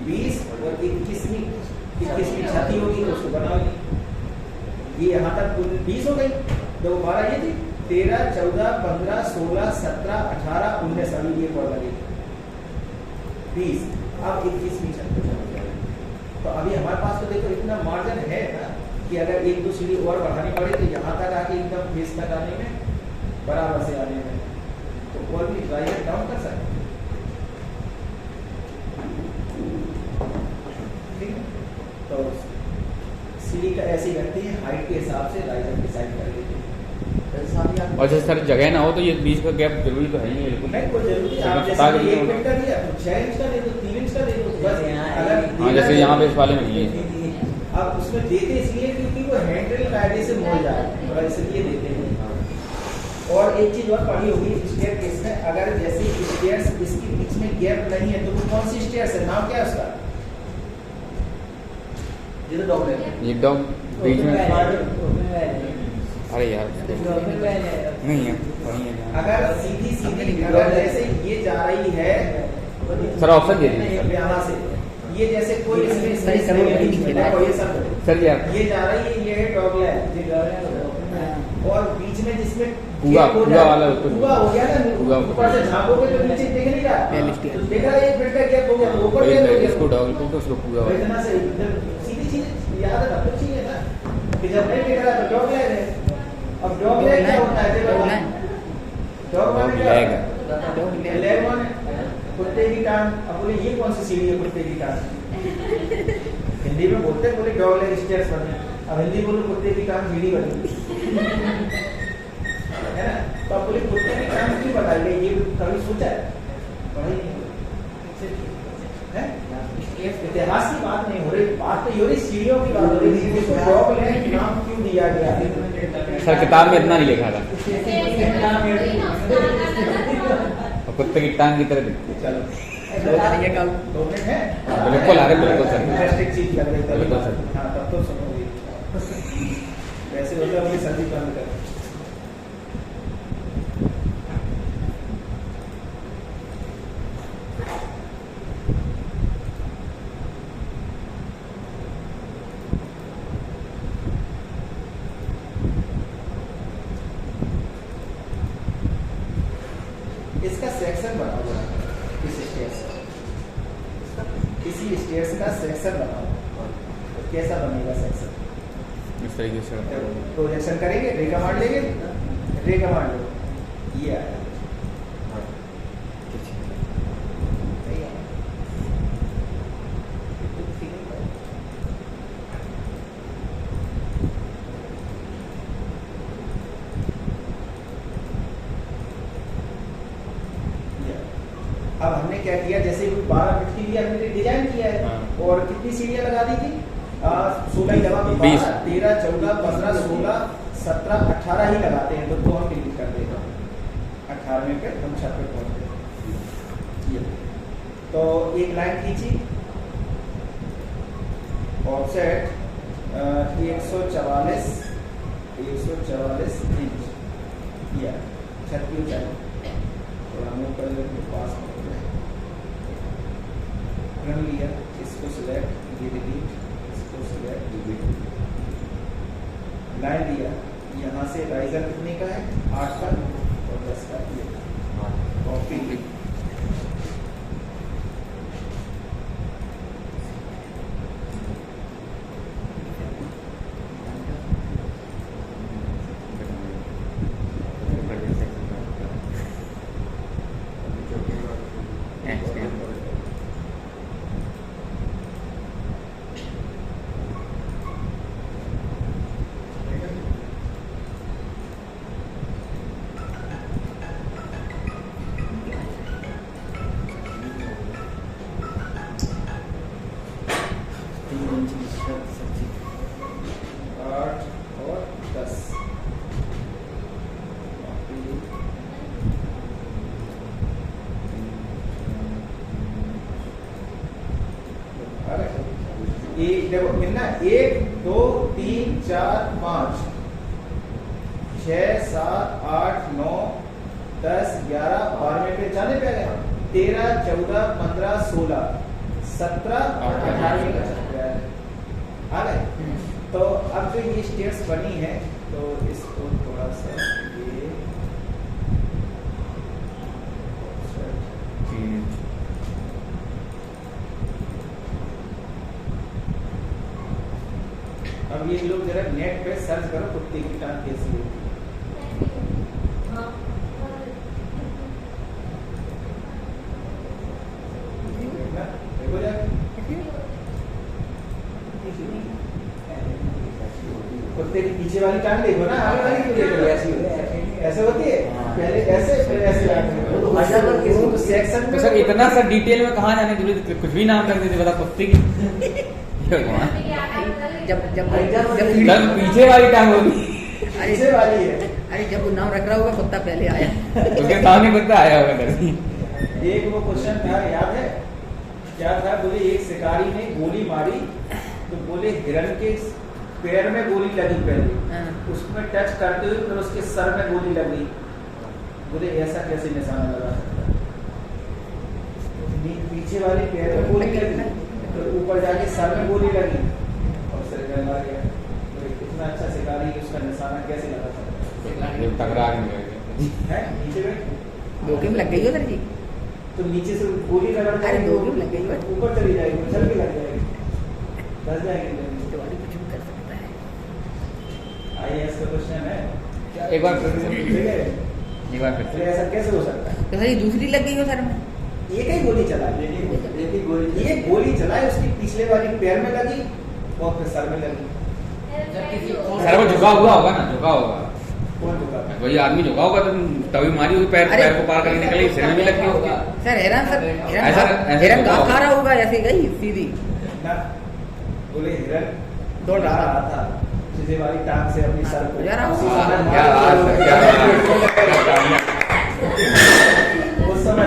20 और 21वीं छाती होगी, तो उसको बनाओगी। ये यहाँ तक 20 हो गई, तो 12 ये थी, 13, 14, 15, 16, 17, 18, 19 अभी एक और लगेगी 20। अब 21वीं छत पे चले जाएंगे। तो अभी हमारे पास तो देखो इतना मार्जिन है ना कि अगर 1-2 सीढ़ी और बढ़ानी पड़े तो यहाँ तक आके एकदम फेस तक आने में, बराबर से आने में, तो और भी राइजर डाउन कर सकते हैं। ठीक है, तो सीढ़ी का ऐसी करती है, हाइट के हिसाब से राइजर डिसाइड कर लेते हैं। और जैसे सर जगह ना हो तो ये बीच का गैप जरूरी तो है ही है, बिल्कुल नहीं कोई जरूरी है, आप बता जैसे दीजिए 1 फीट का दिया तो 6 इंच का दे दो, 3 इंच का दे दो, बस। अगर हाँ जैसे यहाँ पे इस वाले में ये अब उसमें देते इसलिए क्योंकि वो हैंडल कायदे से मोड़ जाए, और इसलिए देते हैं। और एक चीज और पढ़ी होगी स्टेयर केस में, अगर जैसे स्टेयर्स इसके बीच में गैप नहीं है तो वो कौन सी स्टेयर्स है, नाम क्या है उसका? ये तो डॉग है, ये डॉग बीच में। अरे यार नहीं है, वही है। अगर सीधी अगर जैसे ये जा रही है सर ऑप्शन दे दीजिए यहाँ से, ये जैसे कोई इसमें सही करो, देखो ये सब सर यार, ये जा रही है, ये है डॉग लाइन, और बीच में जिसमें कुआ वाला कुआ हो गया ना, ऊपर से झाँकोगे तो नीचे दिख नहीं रहा, तो देखा 1 फीट का गैप हो गया, तो ऊपर गैप हो गया, इसको डॉग को उसको कुआ वाला। इतना से सीधी चीज याद रखना चाहिए ना कि जब नहीं दिख रहा तो डॉग लाइन है। अब डॉग लेग क्या होता है? डॉग लेग लेग माने कुत्ते की टांग। अब बोले ये कौन सी सीढ़ी है कुत्ते की टांग? हिंदी में बोलते हैं, बोले डॉग लेग स्टेयर्स बने। अब हिंदी बोलो कुत्ते की टांग सीढ़ी बनी है ना, तो अब बोले कुत्ते की टांग क्यों बताई गई, ये कभी सोचा है? पढ़ाई नहीं है, इतिहास की बात नहीं हो रही, बात तो ये हो रही सीढ़ियों की बात हो रही है। इसको डॉग लेग नाम क्यों दिया गया है? सर किताब में इतना नहीं लिखा था, और कुत्ते की टांग की तरह दिखती है। चलो 2 मिनट है, बिल्कुल आ रहे, बिल्कुल सर, इंटरेस्टिंग चीज कर रही बिल्कुल है। सर। हाँ तब तो सुनोगे, वैसे होता है अपनी सर्दी बंद कर। इसका सेक्शन बनाओ जरा, इस स्टेयर्स का, इसी स्टेयर्स का सेक्शन बनाओ, तो कैसा बनेगा सेक्शन? इस तरीके से प्रोजेक्शन करेंगे, रे कमांड लेंगे, रे कमांड लो, ये आया। अब हमने क्या किया, जैसे 12 फीट के लिए हमने डिजाइन किया है, और कितनी सीढ़ियां लगा दी थी? 16 ही लगा, 20, 13, 14, 15, 16, 17, 18 ही लगाते हैं, तो 2 हम डिलीट कर देते हैं। 18वें पे हम छत पे पहुंचते हैं। तो एक लाइन खींची, ऑफसेट 144 इंच किया, छत की ऊंचाई थोड़ा मूव कर लो के पास रन लिया, इसको सिलेक्ट, ये डिलीट, इसको सिलेक्ट, डिलीट, लाइन लिया, यहाँ से राइजर कितने का है 8 का और 10 का, ये कॉपी देखो कितना 1 2 3 4 5 6 7 8 9 10 11 12 पे जाने पे आ गया 13 14 15 16 17 18 का चल रहा है आ गए। तो अब जो ये स्टेट्स बनी है तो इसको थोड़ा सा ये अब ये लोग जरा नेट पे सर्च करो कुत्ते की टांग कैसी होती है। देखो जरा कुत्ते की पीछे वाली टांग देखो ना, आगे वाली क्यों देखो, ऐसी होती है, ऐसे होती है, पहले ऐसे फिर ऐसे तो सेक्शन में सर इतना सर डिटेल में कहाँ जाने की जरूरत, कुछ भी नाम रख देते बता कुत्ते की जब जब पीछे वाली टांग होगी, पीछे वाली है। अरे जब वो नाम रख रहा होगा कुत्ता पहले आया, उसके सामने कुत्ता आया होगा घर। एक वो क्वेश्चन था याद है क्या था, बोले एक शिकारी ने गोली मारी तो बोले हिरन के पैर में गोली लगी पहले, उसमें टच करते हुए फिर उसके सर में गोली लगी, बोले ऐसा कैसे निशाना लगा सकता है, पीछे वाले पैर में गोली लगी तो ऊपर जाके सर में गोली लगी और सिर में मार गया। तो इतना अच्छा शिकारी उसका निशाना कैसे लगा सकता टकरा है नीचे में धोखे में लग गई हो सर जी, तो नीचे से गोली लगा अरे धोखे में लग गई हो, ऊपर चली जाएगी, चल के लग जाएगी, फंस जाएगी। तुम्हारी कुछ भी कर सकता है। आईएएस का क्वेश्चन है एक बार फिर ठीक है, एक बार फिर तो ऐसा कैसे हो सकता है? तो सर ये दूसरी लग गई हो सर में, एक ही गोली चलाई, एक गोली चलाई, उसकी पिछले वाली पैर में लगी और फिर सर में लगी। सर वो झुका हुआ होगा ना, झुका होगा, कौन झुका? वही आदमी झुका होगा तो तभी मारी हुई पैर पैर को पार करने के लिए सिर में भी लगी होगी। सर हैरान सर ऐसा- हिरन घास खा रहा होगा, ऐसे गई सीधी ना बोले हिरन दौड़ रहा था सीधे वाली टांग से अपनी सर को जा रहा हूँ। क्या बात है, क्या बात है। उस समय